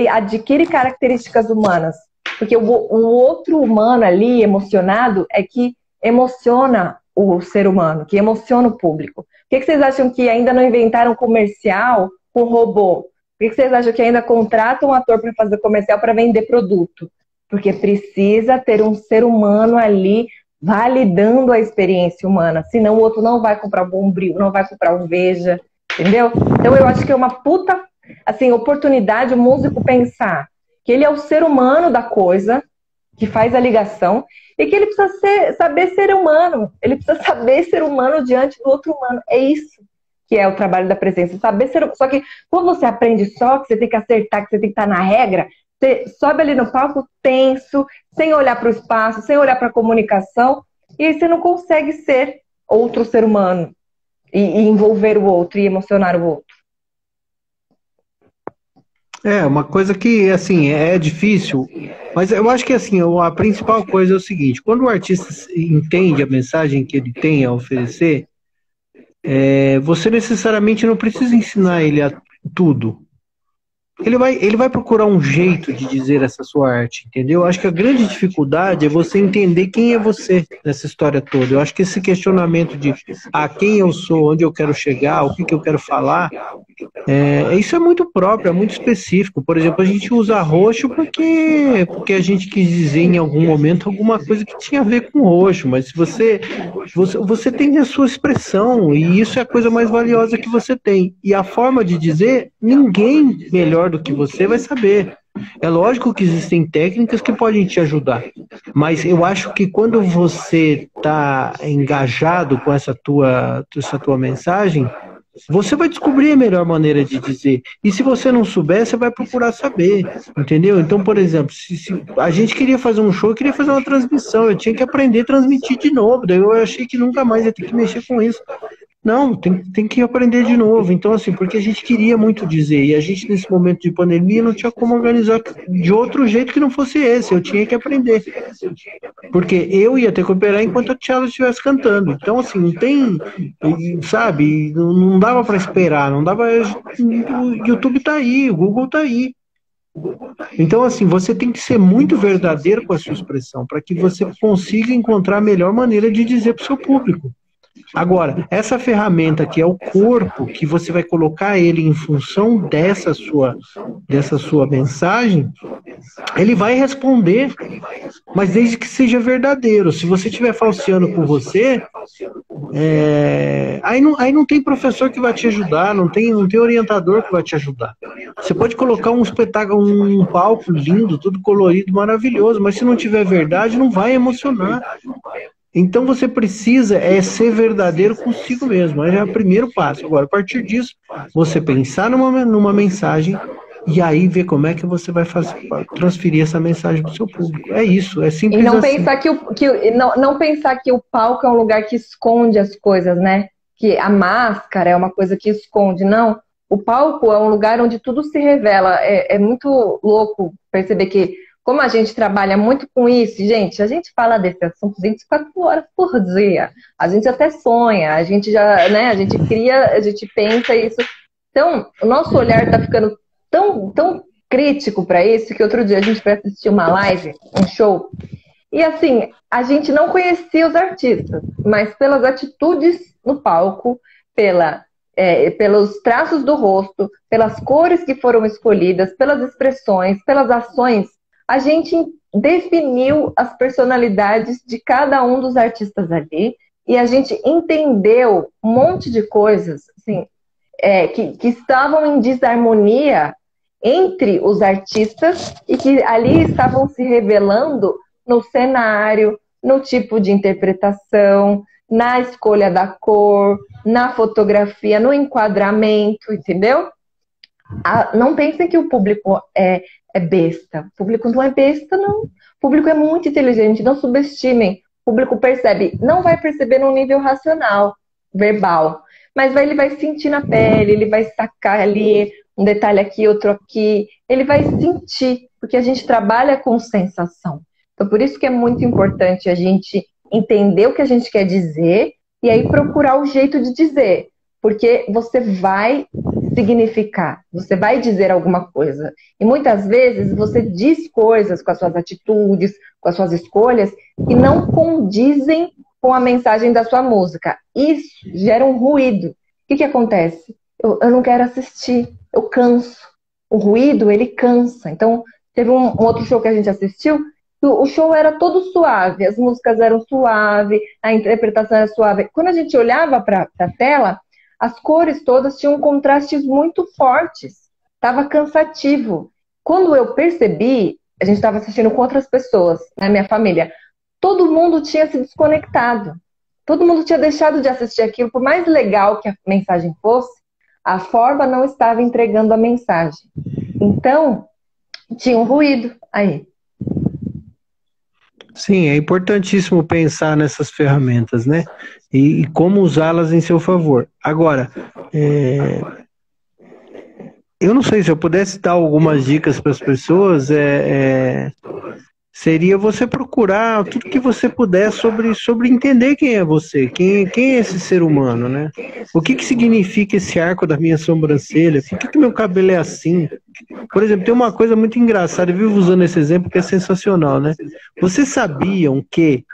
[SPEAKER 1] adquire características humanas. Porque o outro humano ali, emocionado, é que emociona o ser humano, que emociona o público. Por que vocês acham que ainda não inventaram comercial com robô? Por que vocês acham que ainda contratam um ator para fazer comercial para vender produto? Porque precisa ter um ser humano ali validando a experiência humana. Senão o outro não vai comprar um Bombril, não vai comprar um Veja, entendeu? Então eu acho que é uma puta assim, oportunidade o músico pensar que ele é o ser humano da coisa, que faz a ligação, e que ele precisa saber ser humano. Ele precisa saber ser humano diante do outro humano. É isso que é o trabalho da presença. Saber ser... Só que quando você aprende só, que você tem que acertar, que você tem que estar na regra, você sobe ali no palco tenso, sem olhar para o espaço, sem olhar para a comunicação, e aí você não consegue ser outro ser humano e envolver o outro e emocionar o outro.
[SPEAKER 3] Uma coisa que, assim, é difícil, mas eu acho que, assim, a principal coisa é o seguinte: quando o artista entende a mensagem que ele tem a oferecer, você necessariamente não precisa ensinar ele a tudo. Ele vai procurar um jeito de dizer essa sua arte, entendeu? Eu acho que a grande dificuldade é você entender quem é você nessa história toda. Eu acho que esse questionamento de quem eu sou, onde eu quero chegar, o que eu quero falar, isso é muito próprio, é muito específico. Por exemplo, a gente usa roxo porque a gente quis dizer em algum momento alguma coisa que tinha a ver com roxo, mas você tem a sua expressão, e isso é a coisa mais valiosa que você tem. E a forma de dizer, ninguém melhor do que você vai saber. É lógico que existem técnicas que podem te ajudar, mas eu acho que quando você está engajado com essa tua mensagem, você vai descobrir a melhor maneira de dizer. E se você não souber, você vai procurar saber, entendeu? Então, por exemplo, se a gente queria fazer um show, eu queria fazer uma transmissão, eu tinha que aprender a transmitir de novo, daí eu achei que nunca mais ia ter que mexer com isso. Não, tem que aprender de novo. Então, assim, porque a gente queria muito dizer, e a gente, nesse momento de pandemia, não tinha como organizar de outro jeito que não fosse esse, eu tinha que aprender. Porque eu ia ter que operar enquanto a Tchala estivesse cantando. Então, assim, não tem, sabe, não dava para esperar, não dava. O YouTube tá aí, o Google tá aí. Então, assim, você tem que ser muito verdadeiro com a sua expressão, para que você consiga encontrar a melhor maneira de dizer para o seu público. Agora, essa ferramenta que é o corpo, que você vai colocar ele em função dessa sua mensagem, ele vai responder, mas desde que seja verdadeiro. Se você estiver falseando com você, aí não tem professor que vai te ajudar, não tem orientador que vai te ajudar. Você pode colocar um espetáculo, um palco lindo, tudo colorido, maravilhoso, mas se não tiver verdade, não vai emocionar. Então você precisa ser verdadeiro consigo mesmo. Esse é o primeiro passo. Agora, a partir disso, você pensar numa mensagem e aí ver como é que você vai transferir essa mensagem para o seu público. É isso, é simples
[SPEAKER 1] assim. E não
[SPEAKER 3] assim.
[SPEAKER 1] pensar não pensar que o palco é um lugar que esconde as coisas, né? Que a máscara é uma coisa que esconde. Não, o palco é um lugar onde tudo se revela. É muito louco perceber que como a gente trabalha muito com isso, gente, a gente fala desse assunto 24 horas por dia. A gente até sonha, a gente já, né, a gente cria, a gente pensa isso. Então, o nosso olhar está ficando tão crítico para isso que outro dia a gente foi assistir uma live, um show, e assim, a gente não conhecia os artistas, mas pelas atitudes no palco, pelos traços do rosto, pelas cores que foram escolhidas, pelas expressões, pelas ações, a gente definiu as personalidades de cada um dos artistas ali e a gente entendeu um monte de coisas assim, que estavam em desarmonia entre os artistas e que ali estavam se revelando no cenário, no tipo de interpretação, na escolha da cor, na fotografia, no enquadramento, entendeu? Não pensem que o público é besta. O público não é besta, não. O público é muito inteligente, não subestimem. O público percebe, não vai perceber num nível racional, verbal, mas ele vai sentir na pele, ele vai sacar ali um detalhe aqui, outro aqui, ele vai sentir, porque a gente trabalha com sensação. Então, por isso que é muito importante a gente entender o que a gente quer dizer e aí procurar o jeito de dizer, porque você vai significar, você vai dizer alguma coisa. E muitas vezes você diz coisas com as suas atitudes, com as suas escolhas, que não condizem com a mensagem da sua música. Isso gera um ruído. O que acontece? Eu não quero assistir, eu canso. O ruído, ele cansa. Então, teve um outro show que a gente assistiu, o show era todo suave, as músicas eram suaves, a interpretação era suave. Quando a gente olhava para a tela, as cores todas tinham contrastes muito fortes. Estava cansativo. Quando eu percebi, a gente estava assistindo com outras pessoas, né, minha família, todo mundo tinha se desconectado. Todo mundo tinha deixado de assistir aquilo. Por mais legal que a mensagem fosse, a forma não estava entregando a mensagem. Então, tinha um ruído aí.
[SPEAKER 3] Sim, é importantíssimo pensar nessas ferramentas, né? E como usá-las em seu favor. Agora, eu não sei se eu pudesse dar algumas dicas para as pessoas, seria você procurar tudo que você puder sobre entender quem é você, quem é esse ser humano, né? O que significa esse arco da minha sobrancelha? Por que meu cabelo é assim? Por exemplo, tem uma coisa muito engraçada, eu vivo usando esse exemplo que é sensacional, né? Vocês sabiam que,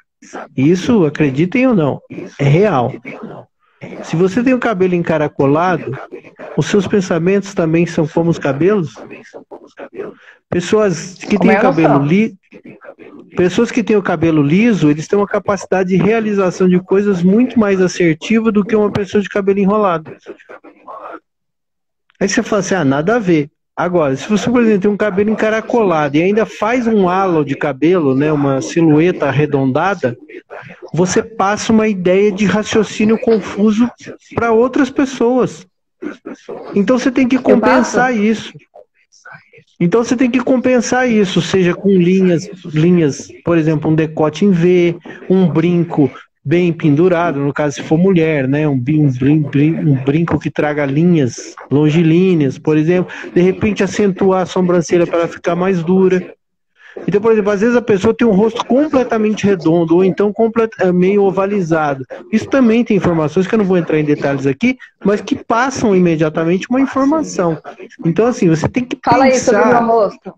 [SPEAKER 3] isso, acreditem ou não, é real. Se você tem o cabelo encaracolado, os seus pensamentos também são como os cabelos? Pessoas que têm o cabelo pessoas que têm o cabelo liso, eles têm uma capacidade de realização de coisas muito mais assertiva do que uma pessoa de cabelo enrolado. Aí você fala assim, nada a ver. Agora, se você, por exemplo, tem um cabelo encaracolado e ainda faz um halo de cabelo, né, uma silhueta arredondada, você passa uma ideia de raciocínio confuso para outras pessoas. Então você tem que compensar isso. Então você tem que compensar isso, seja com linhas, por exemplo, um decote em V, um brinco bem pendurado, no caso se for mulher, né? Um brinco que traga linhas longilíneas, por exemplo, de repente acentuar a sobrancelha para ela ficar mais dura. Então, por exemplo, às vezes a pessoa tem um rosto completamente redondo ou então meio ovalizado. Isso também tem informações que eu não vou entrar em detalhes aqui, mas que passam imediatamente uma informação. Então, assim, você tem que
[SPEAKER 1] Fala aí sobre o meu rosto.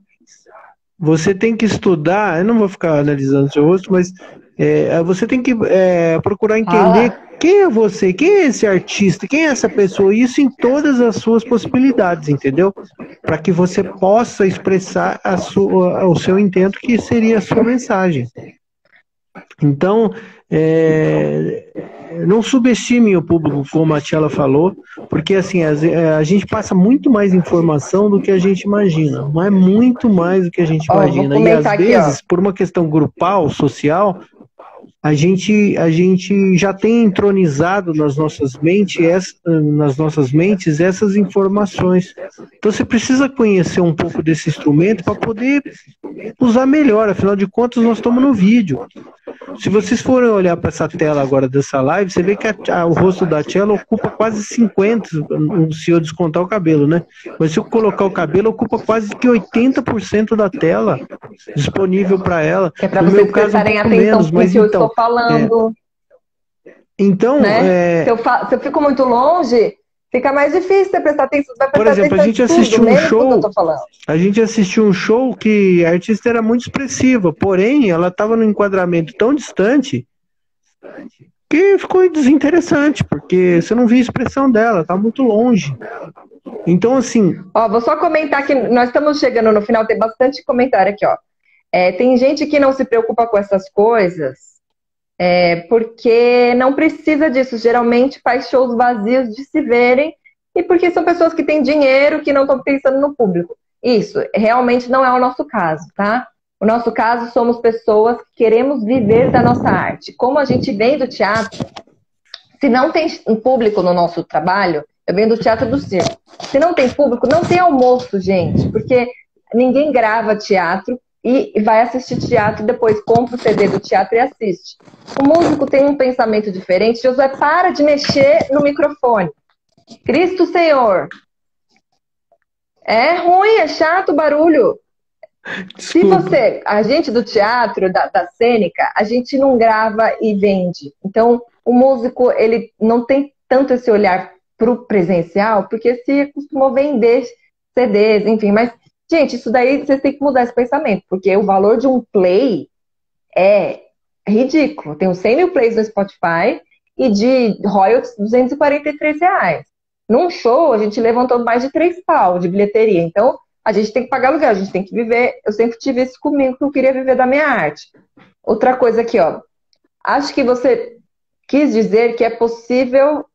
[SPEAKER 3] Você tem que estudar, eu não vou ficar analisando o seu rosto, mas você tem que procurar entender quem é você, quem é esse artista, quem é essa pessoa, isso em todas as suas possibilidades, entendeu? Para que você possa expressar o seu intento, que seria a sua mensagem. Então, não subestime o público, como a Tchela falou, porque assim, a gente passa muito mais informação do que a gente imagina, não é muito mais do que a gente imagina. E às vezes, por uma questão grupal, social, a gente já tem entronizado nas nossas mentes essas informações. Então você precisa conhecer um pouco desse instrumento para poder usar melhor, afinal de contas nós estamos no vídeo. Se vocês forem olhar para essa tela agora dessa live, você vê que o rosto da Tchela ocupa quase 50%, se eu descontar o cabelo, né? Mas se eu colocar o cabelo, ocupa quase que 80% da tela disponível para ela.
[SPEAKER 1] Que é para vocês prestarem atenção no que eu estou falando.
[SPEAKER 3] Então,
[SPEAKER 1] né? Se eu fico muito longe, fica mais difícil você prestar atenção.
[SPEAKER 3] Por exemplo, a gente assistiu um show. A gente assistiu um show que a artista era muito expressiva, porém ela estava num enquadramento tão distante que ficou desinteressante, porque você não via a expressão dela, está muito longe. Então, assim.
[SPEAKER 1] Vou só comentar que nós estamos chegando no final, tem bastante comentário aqui, ó. Tem gente que não se preocupa com essas coisas. Porque não precisa disso, geralmente faz shows vazios de se verem e porque são pessoas que têm dinheiro, que não estão pensando no público. Isso realmente não é o nosso caso, tá? O nosso caso somos pessoas que queremos viver da nossa arte. Como a gente vem do teatro, se não tem um público no nosso trabalho, eu venho do teatro do circo. Se não tem público, não tem almoço, gente, porque ninguém grava teatro e vai assistir teatro, depois compra o CD do teatro e assiste. O músico tem um pensamento diferente. Josué, para de mexer no microfone. Cristo Senhor. É ruim, é chato o barulho. Desculpa. A gente do teatro, da cênica, a gente não grava e vende. Então, o músico, ele não tem tanto esse olhar pro presencial, porque se acostumou a vender CDs, enfim, mas gente, isso daí vocês têm que mudar esse pensamento, porque o valor de um play é ridículo. Tem uns 100 mil plays no Spotify e de royalties R$243. Num show, a gente levantou mais de 3 pau de bilheteria. Então, a gente tem que pagar aluguel, a gente tem que viver. Eu sempre tive isso comigo, que eu queria viver da minha arte. Outra coisa aqui, ó. Acho que você quis dizer que é possível...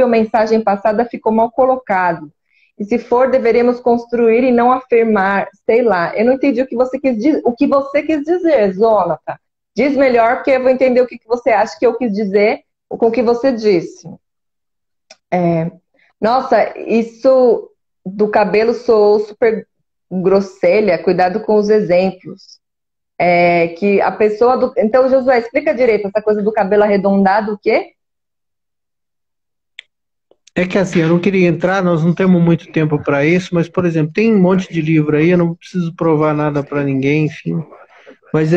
[SPEAKER 1] mensagem passada ficou mal colocado. E se for, deveremos construir e não afirmar, sei lá. Eu não entendi o que você quis dizer, Zônata. Diz melhor, porque eu vou entender o que você acha que eu quis dizer com o que você disse. Nossa, isso do cabelo soou super grosselha. Cuidado com os exemplos. Que a pessoa do... Então, Josué, explica direito essa coisa do cabelo arredondado, o quê?
[SPEAKER 3] É que assim, eu não queria entrar, nós não temos muito tempo para isso, mas, por exemplo, tem um monte de livro aí, eu não preciso provar nada para ninguém, enfim. Mas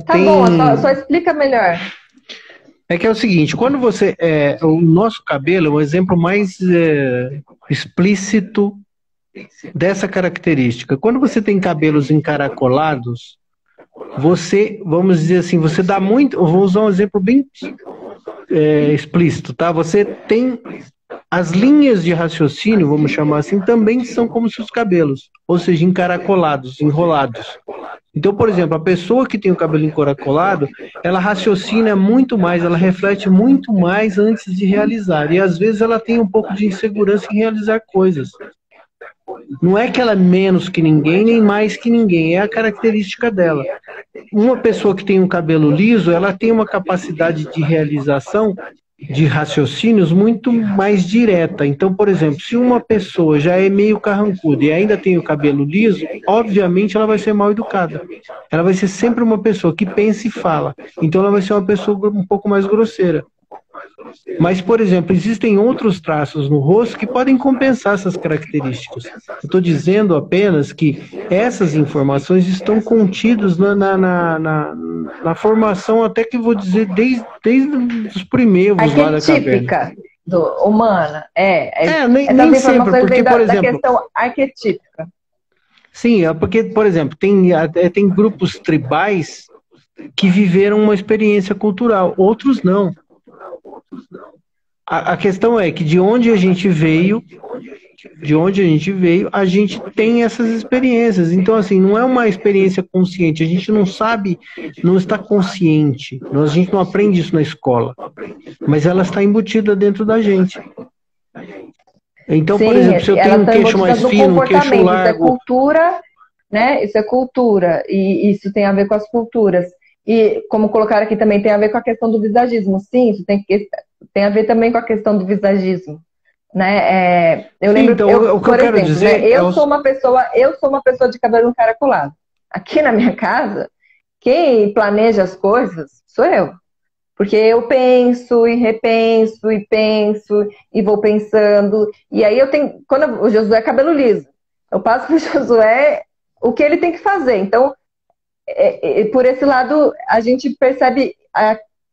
[SPEAKER 1] Tá bom, só explica melhor.
[SPEAKER 3] É que é o seguinte, quando você... o nosso cabelo é um exemplo mais explícito dessa característica. Quando você tem cabelos encaracolados, você, vamos dizer assim, você dá muito... Eu vou usar um exemplo bem explícito, tá? Você tem... As linhas de raciocínio, vamos chamar assim, também são como se os cabelos, ou seja, encaracolados, enrolados. Então, por exemplo, a pessoa que tem o cabelo encaracolado, ela raciocina muito mais, ela reflete muito mais antes de realizar. E às vezes ela tem um pouco de insegurança em realizar coisas. Não é que ela é menos que ninguém, nem mais que ninguém, é a característica dela. Uma pessoa que tem um cabelo liso, ela tem uma capacidade de realização de raciocínios muito mais direta. Então, por exemplo, se uma pessoa já é meio carrancuda e ainda tem o cabelo liso, obviamente ela vai ser mal educada. Ela vai ser sempre uma pessoa que pensa e fala. Então ela vai ser uma pessoa um pouco mais grosseira. Mas, por exemplo, existem outros traços no rosto que podem compensar essas características. Eu estou dizendo apenas que essas informações estão contidas na formação, até que vou dizer, desde os primeiros lá da caverna.
[SPEAKER 1] Arquetípica humana.
[SPEAKER 3] Nem sempre, porque, por exemplo...
[SPEAKER 1] da questão arquetípica.
[SPEAKER 3] Sim, porque, por exemplo, tem grupos tribais que viveram uma experiência cultural, outros não. A questão é que de onde a gente veio, a gente tem essas experiências. Então, assim, não é uma experiência consciente. A gente não sabe, não está consciente. A gente não aprende isso na escola. Mas ela está embutida dentro da gente. Então,
[SPEAKER 1] sim,
[SPEAKER 3] por exemplo, se eu tenho um queixo mais fino, um queixo largo...
[SPEAKER 1] Isso é cultura, né? Isso é cultura. E isso tem a ver com as culturas. E, como colocaram aqui, também tem a ver com a questão do visagismo. Sim, isso tem a ver também com a questão do visagismo. Né? Eu lembro,
[SPEAKER 3] então, o que
[SPEAKER 1] por
[SPEAKER 3] eu quero
[SPEAKER 1] exemplo,
[SPEAKER 3] dizer
[SPEAKER 1] né, eu sou uma pessoa de cabelo encaracolado. Aqui na minha casa, quem planeja as coisas sou eu. Porque eu penso e repenso e penso e vou pensando. E aí quando o Josué é cabelo liso, eu passo para o Josué o que ele tem que fazer. Então, por esse lado, a gente percebe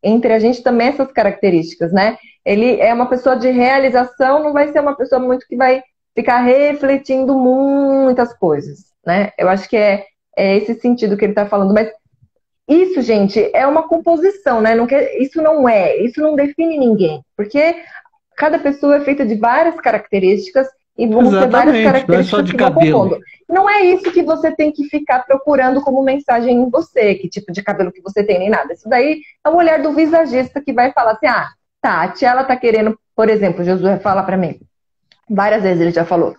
[SPEAKER 1] entre a gente também essas características, né? Ele é uma pessoa de realização, não vai ser uma pessoa muito que vai ficar refletindo muitas coisas, né? Eu acho que é esse sentido que ele está falando. Mas isso, gente, é uma composição, né? Isso não define ninguém, porque cada pessoa é feita de várias características e vão ter várias características
[SPEAKER 3] não é só de
[SPEAKER 1] que vão
[SPEAKER 3] cabelo.
[SPEAKER 1] compondo. Não é isso que você tem que ficar procurando como mensagem em você, que tipo de cabelo que você tem, nem nada. Isso daí é o olhar do visagista que vai falar assim, tá, a tia, ela tá querendo, por exemplo, Josué fala pra mim, várias vezes ele já falou,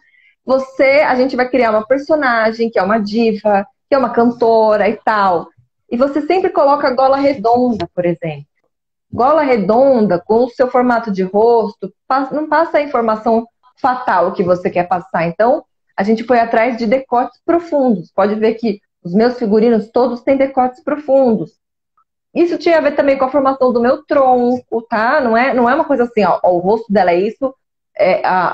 [SPEAKER 1] a gente vai criar uma personagem que é uma diva, que é uma cantora e tal, e você sempre coloca gola redonda, por exemplo. Gola redonda, com o seu formato de rosto, não passa a informação fatal que você quer passar. Então, a gente foi atrás de decotes profundos. Pode ver que os meus figurinos todos têm decotes profundos. Isso tinha a ver também com a formação do meu tronco, tá? Não é uma coisa assim, o rosto dela é isso,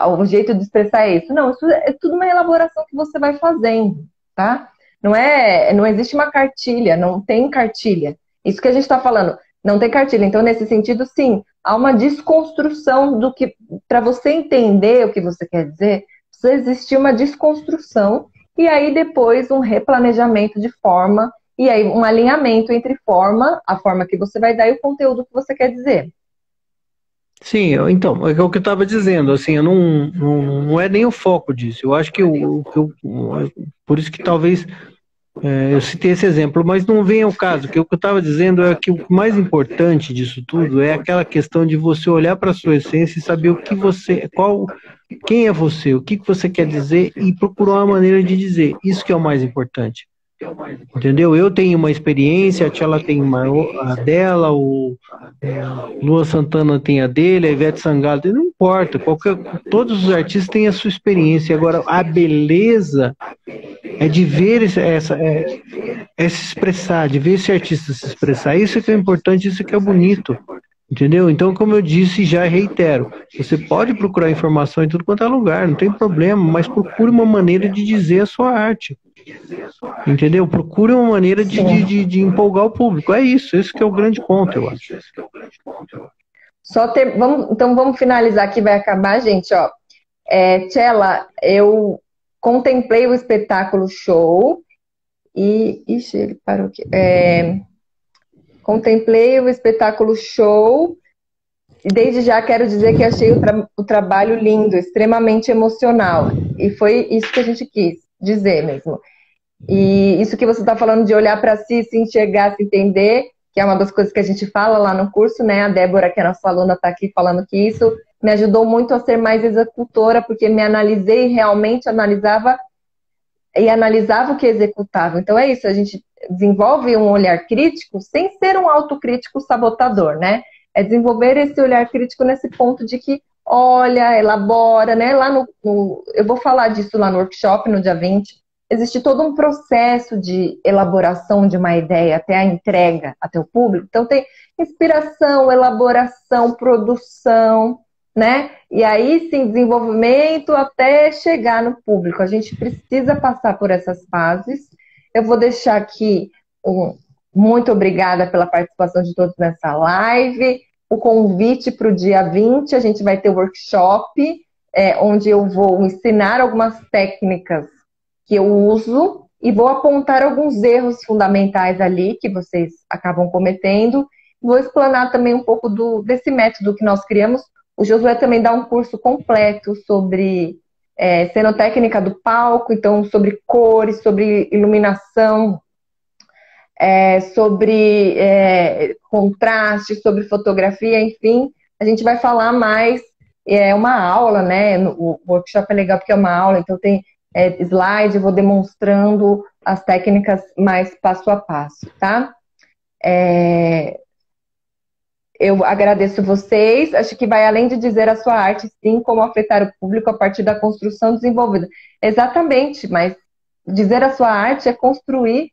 [SPEAKER 1] o jeito de expressar é isso. Não, isso é tudo uma elaboração que você vai fazendo, tá? Não existe uma cartilha, não tem cartilha. Isso que a gente está falando, não tem cartilha. Então, nesse sentido, sim, há uma desconstrução do que, para você entender o que você quer dizer, precisa existir uma desconstrução e aí depois um replanejamento de forma e aí um alinhamento entre a forma que você vai dar e o conteúdo que você quer dizer.
[SPEAKER 3] Sim, então, é o que eu estava dizendo, assim, não é nem o foco disso. Eu acho que por isso que talvez eu citei esse exemplo, mas não vem ao caso, que o que eu estava dizendo é que o mais importante disso tudo é aquela questão de você olhar para a sua essência e saber quem é você, o que você quer dizer e procurar uma maneira de dizer. Isso que é o mais importante. Entendeu? Eu tenho uma experiência, a tia ela tem a dela, o Luan Santana tem a dele, a Ivete Sangalo tem, não importa, todos os artistas têm a sua experiência. Agora, a beleza é de ver se expressar, de ver esse artista se expressar. Isso que é importante, isso que é bonito. Entendeu? Então, como eu disse, já reitero, você pode procurar informação em tudo quanto é lugar, não tem problema, mas procure uma maneira de dizer a sua arte. Entendeu? Procure uma maneira de empolgar o público. É isso, esse que é o grande ponto, eu acho.
[SPEAKER 1] Então vamos finalizar aqui, vai acabar, gente, ó. Tchela, eu contemplei o espetáculo show e... Ixi, ele parou aqui. Contemplei o espetáculo show e desde já quero dizer que achei o trabalho lindo, extremamente emocional. E foi isso que a gente quis dizer mesmo. E isso que você está falando de olhar para si, se enxergar, se entender, que é uma das coisas que a gente fala lá no curso, né? A Débora, que é a nossa aluna, está aqui falando que isso me ajudou muito a ser mais executora, porque me analisei, realmente analisava o que executava. Então é isso, a gente desenvolve um olhar crítico sem ser um autocrítico sabotador, né? É desenvolver esse olhar crítico nesse ponto de que olha, elabora, né? Lá eu vou falar disso lá no workshop, no dia 20. Existe todo um processo de elaboração de uma ideia até a entrega até o público. Então tem inspiração, elaboração, produção, né? E aí sim, desenvolvimento até chegar no público. A gente precisa passar por essas fases. Eu vou deixar aqui muito obrigada pela participação de todos nessa live. O convite para o dia 20, a gente vai ter o workshop, onde eu vou ensinar algumas técnicas que eu uso e vou apontar alguns erros fundamentais ali que vocês acabam cometendo. Vou explanar também um pouco desse método que nós criamos. O Josué também dá um curso completo sobre cenotécnica do palco, então sobre cores, sobre iluminação, sobre contraste, sobre fotografia, enfim. A gente vai falar mais, é uma aula, né? O workshop é legal porque é uma aula, então tem slide, eu vou demonstrando as técnicas mais passo a passo, tá? Eu agradeço vocês, acho que vai além de dizer a sua arte, sim, como afetar o público a partir da construção desenvolvida. Exatamente, mas dizer a sua arte é construir,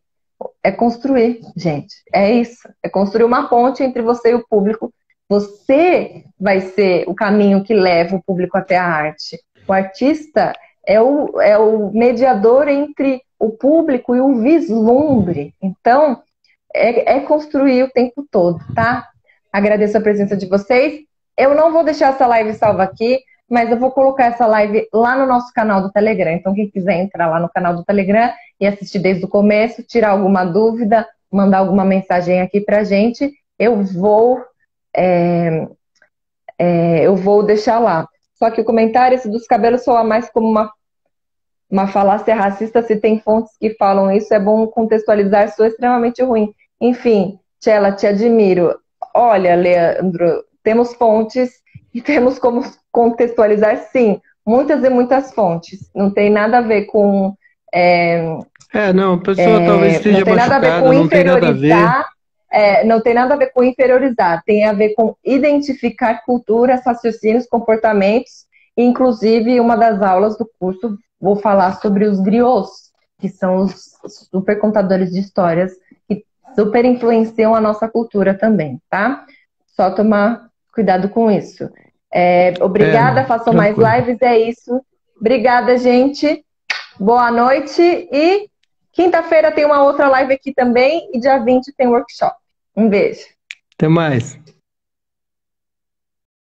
[SPEAKER 1] gente, é isso, é construir uma ponte entre você e o público. Você vai ser o caminho que leva o público até a arte. O artista é o mediador entre o público e o vislumbre. Então, é construir o tempo todo, tá? Agradeço a presença de vocês. Eu não vou deixar essa live salva aqui, mas eu vou colocar essa live lá no nosso canal do Telegram. Então, quem quiser entrar lá no canal do Telegram e assistir desde o começo, tirar alguma dúvida, mandar alguma mensagem aqui pra gente, eu vou deixar lá. Só que o comentário, esse dos cabelos, soa mais como uma falácia racista. Se tem fontes que falam isso, é bom contextualizar, sou extremamente ruim. Enfim, Tchela, te admiro. Olha, Leandro, temos fontes e temos como contextualizar, sim, muitas e muitas fontes. Não tem nada a ver com...
[SPEAKER 3] não, a pessoa talvez esteja
[SPEAKER 1] não tem nada a ver com
[SPEAKER 3] não tem nada a ver.
[SPEAKER 1] Não tem nada a ver com inferiorizar, tem a ver com identificar culturas, raciocínios, comportamentos. Inclusive, uma das aulas do curso, vou falar sobre os griots, que são os super contadores de histórias, que super influenciam a nossa cultura também, tá? Só tomar cuidado com isso. Obrigada, façam mais lives, é isso. Obrigada, gente. Boa noite e quinta-feira tem uma outra live aqui também e dia 20 tem workshop. Um beijo.
[SPEAKER 3] Até mais.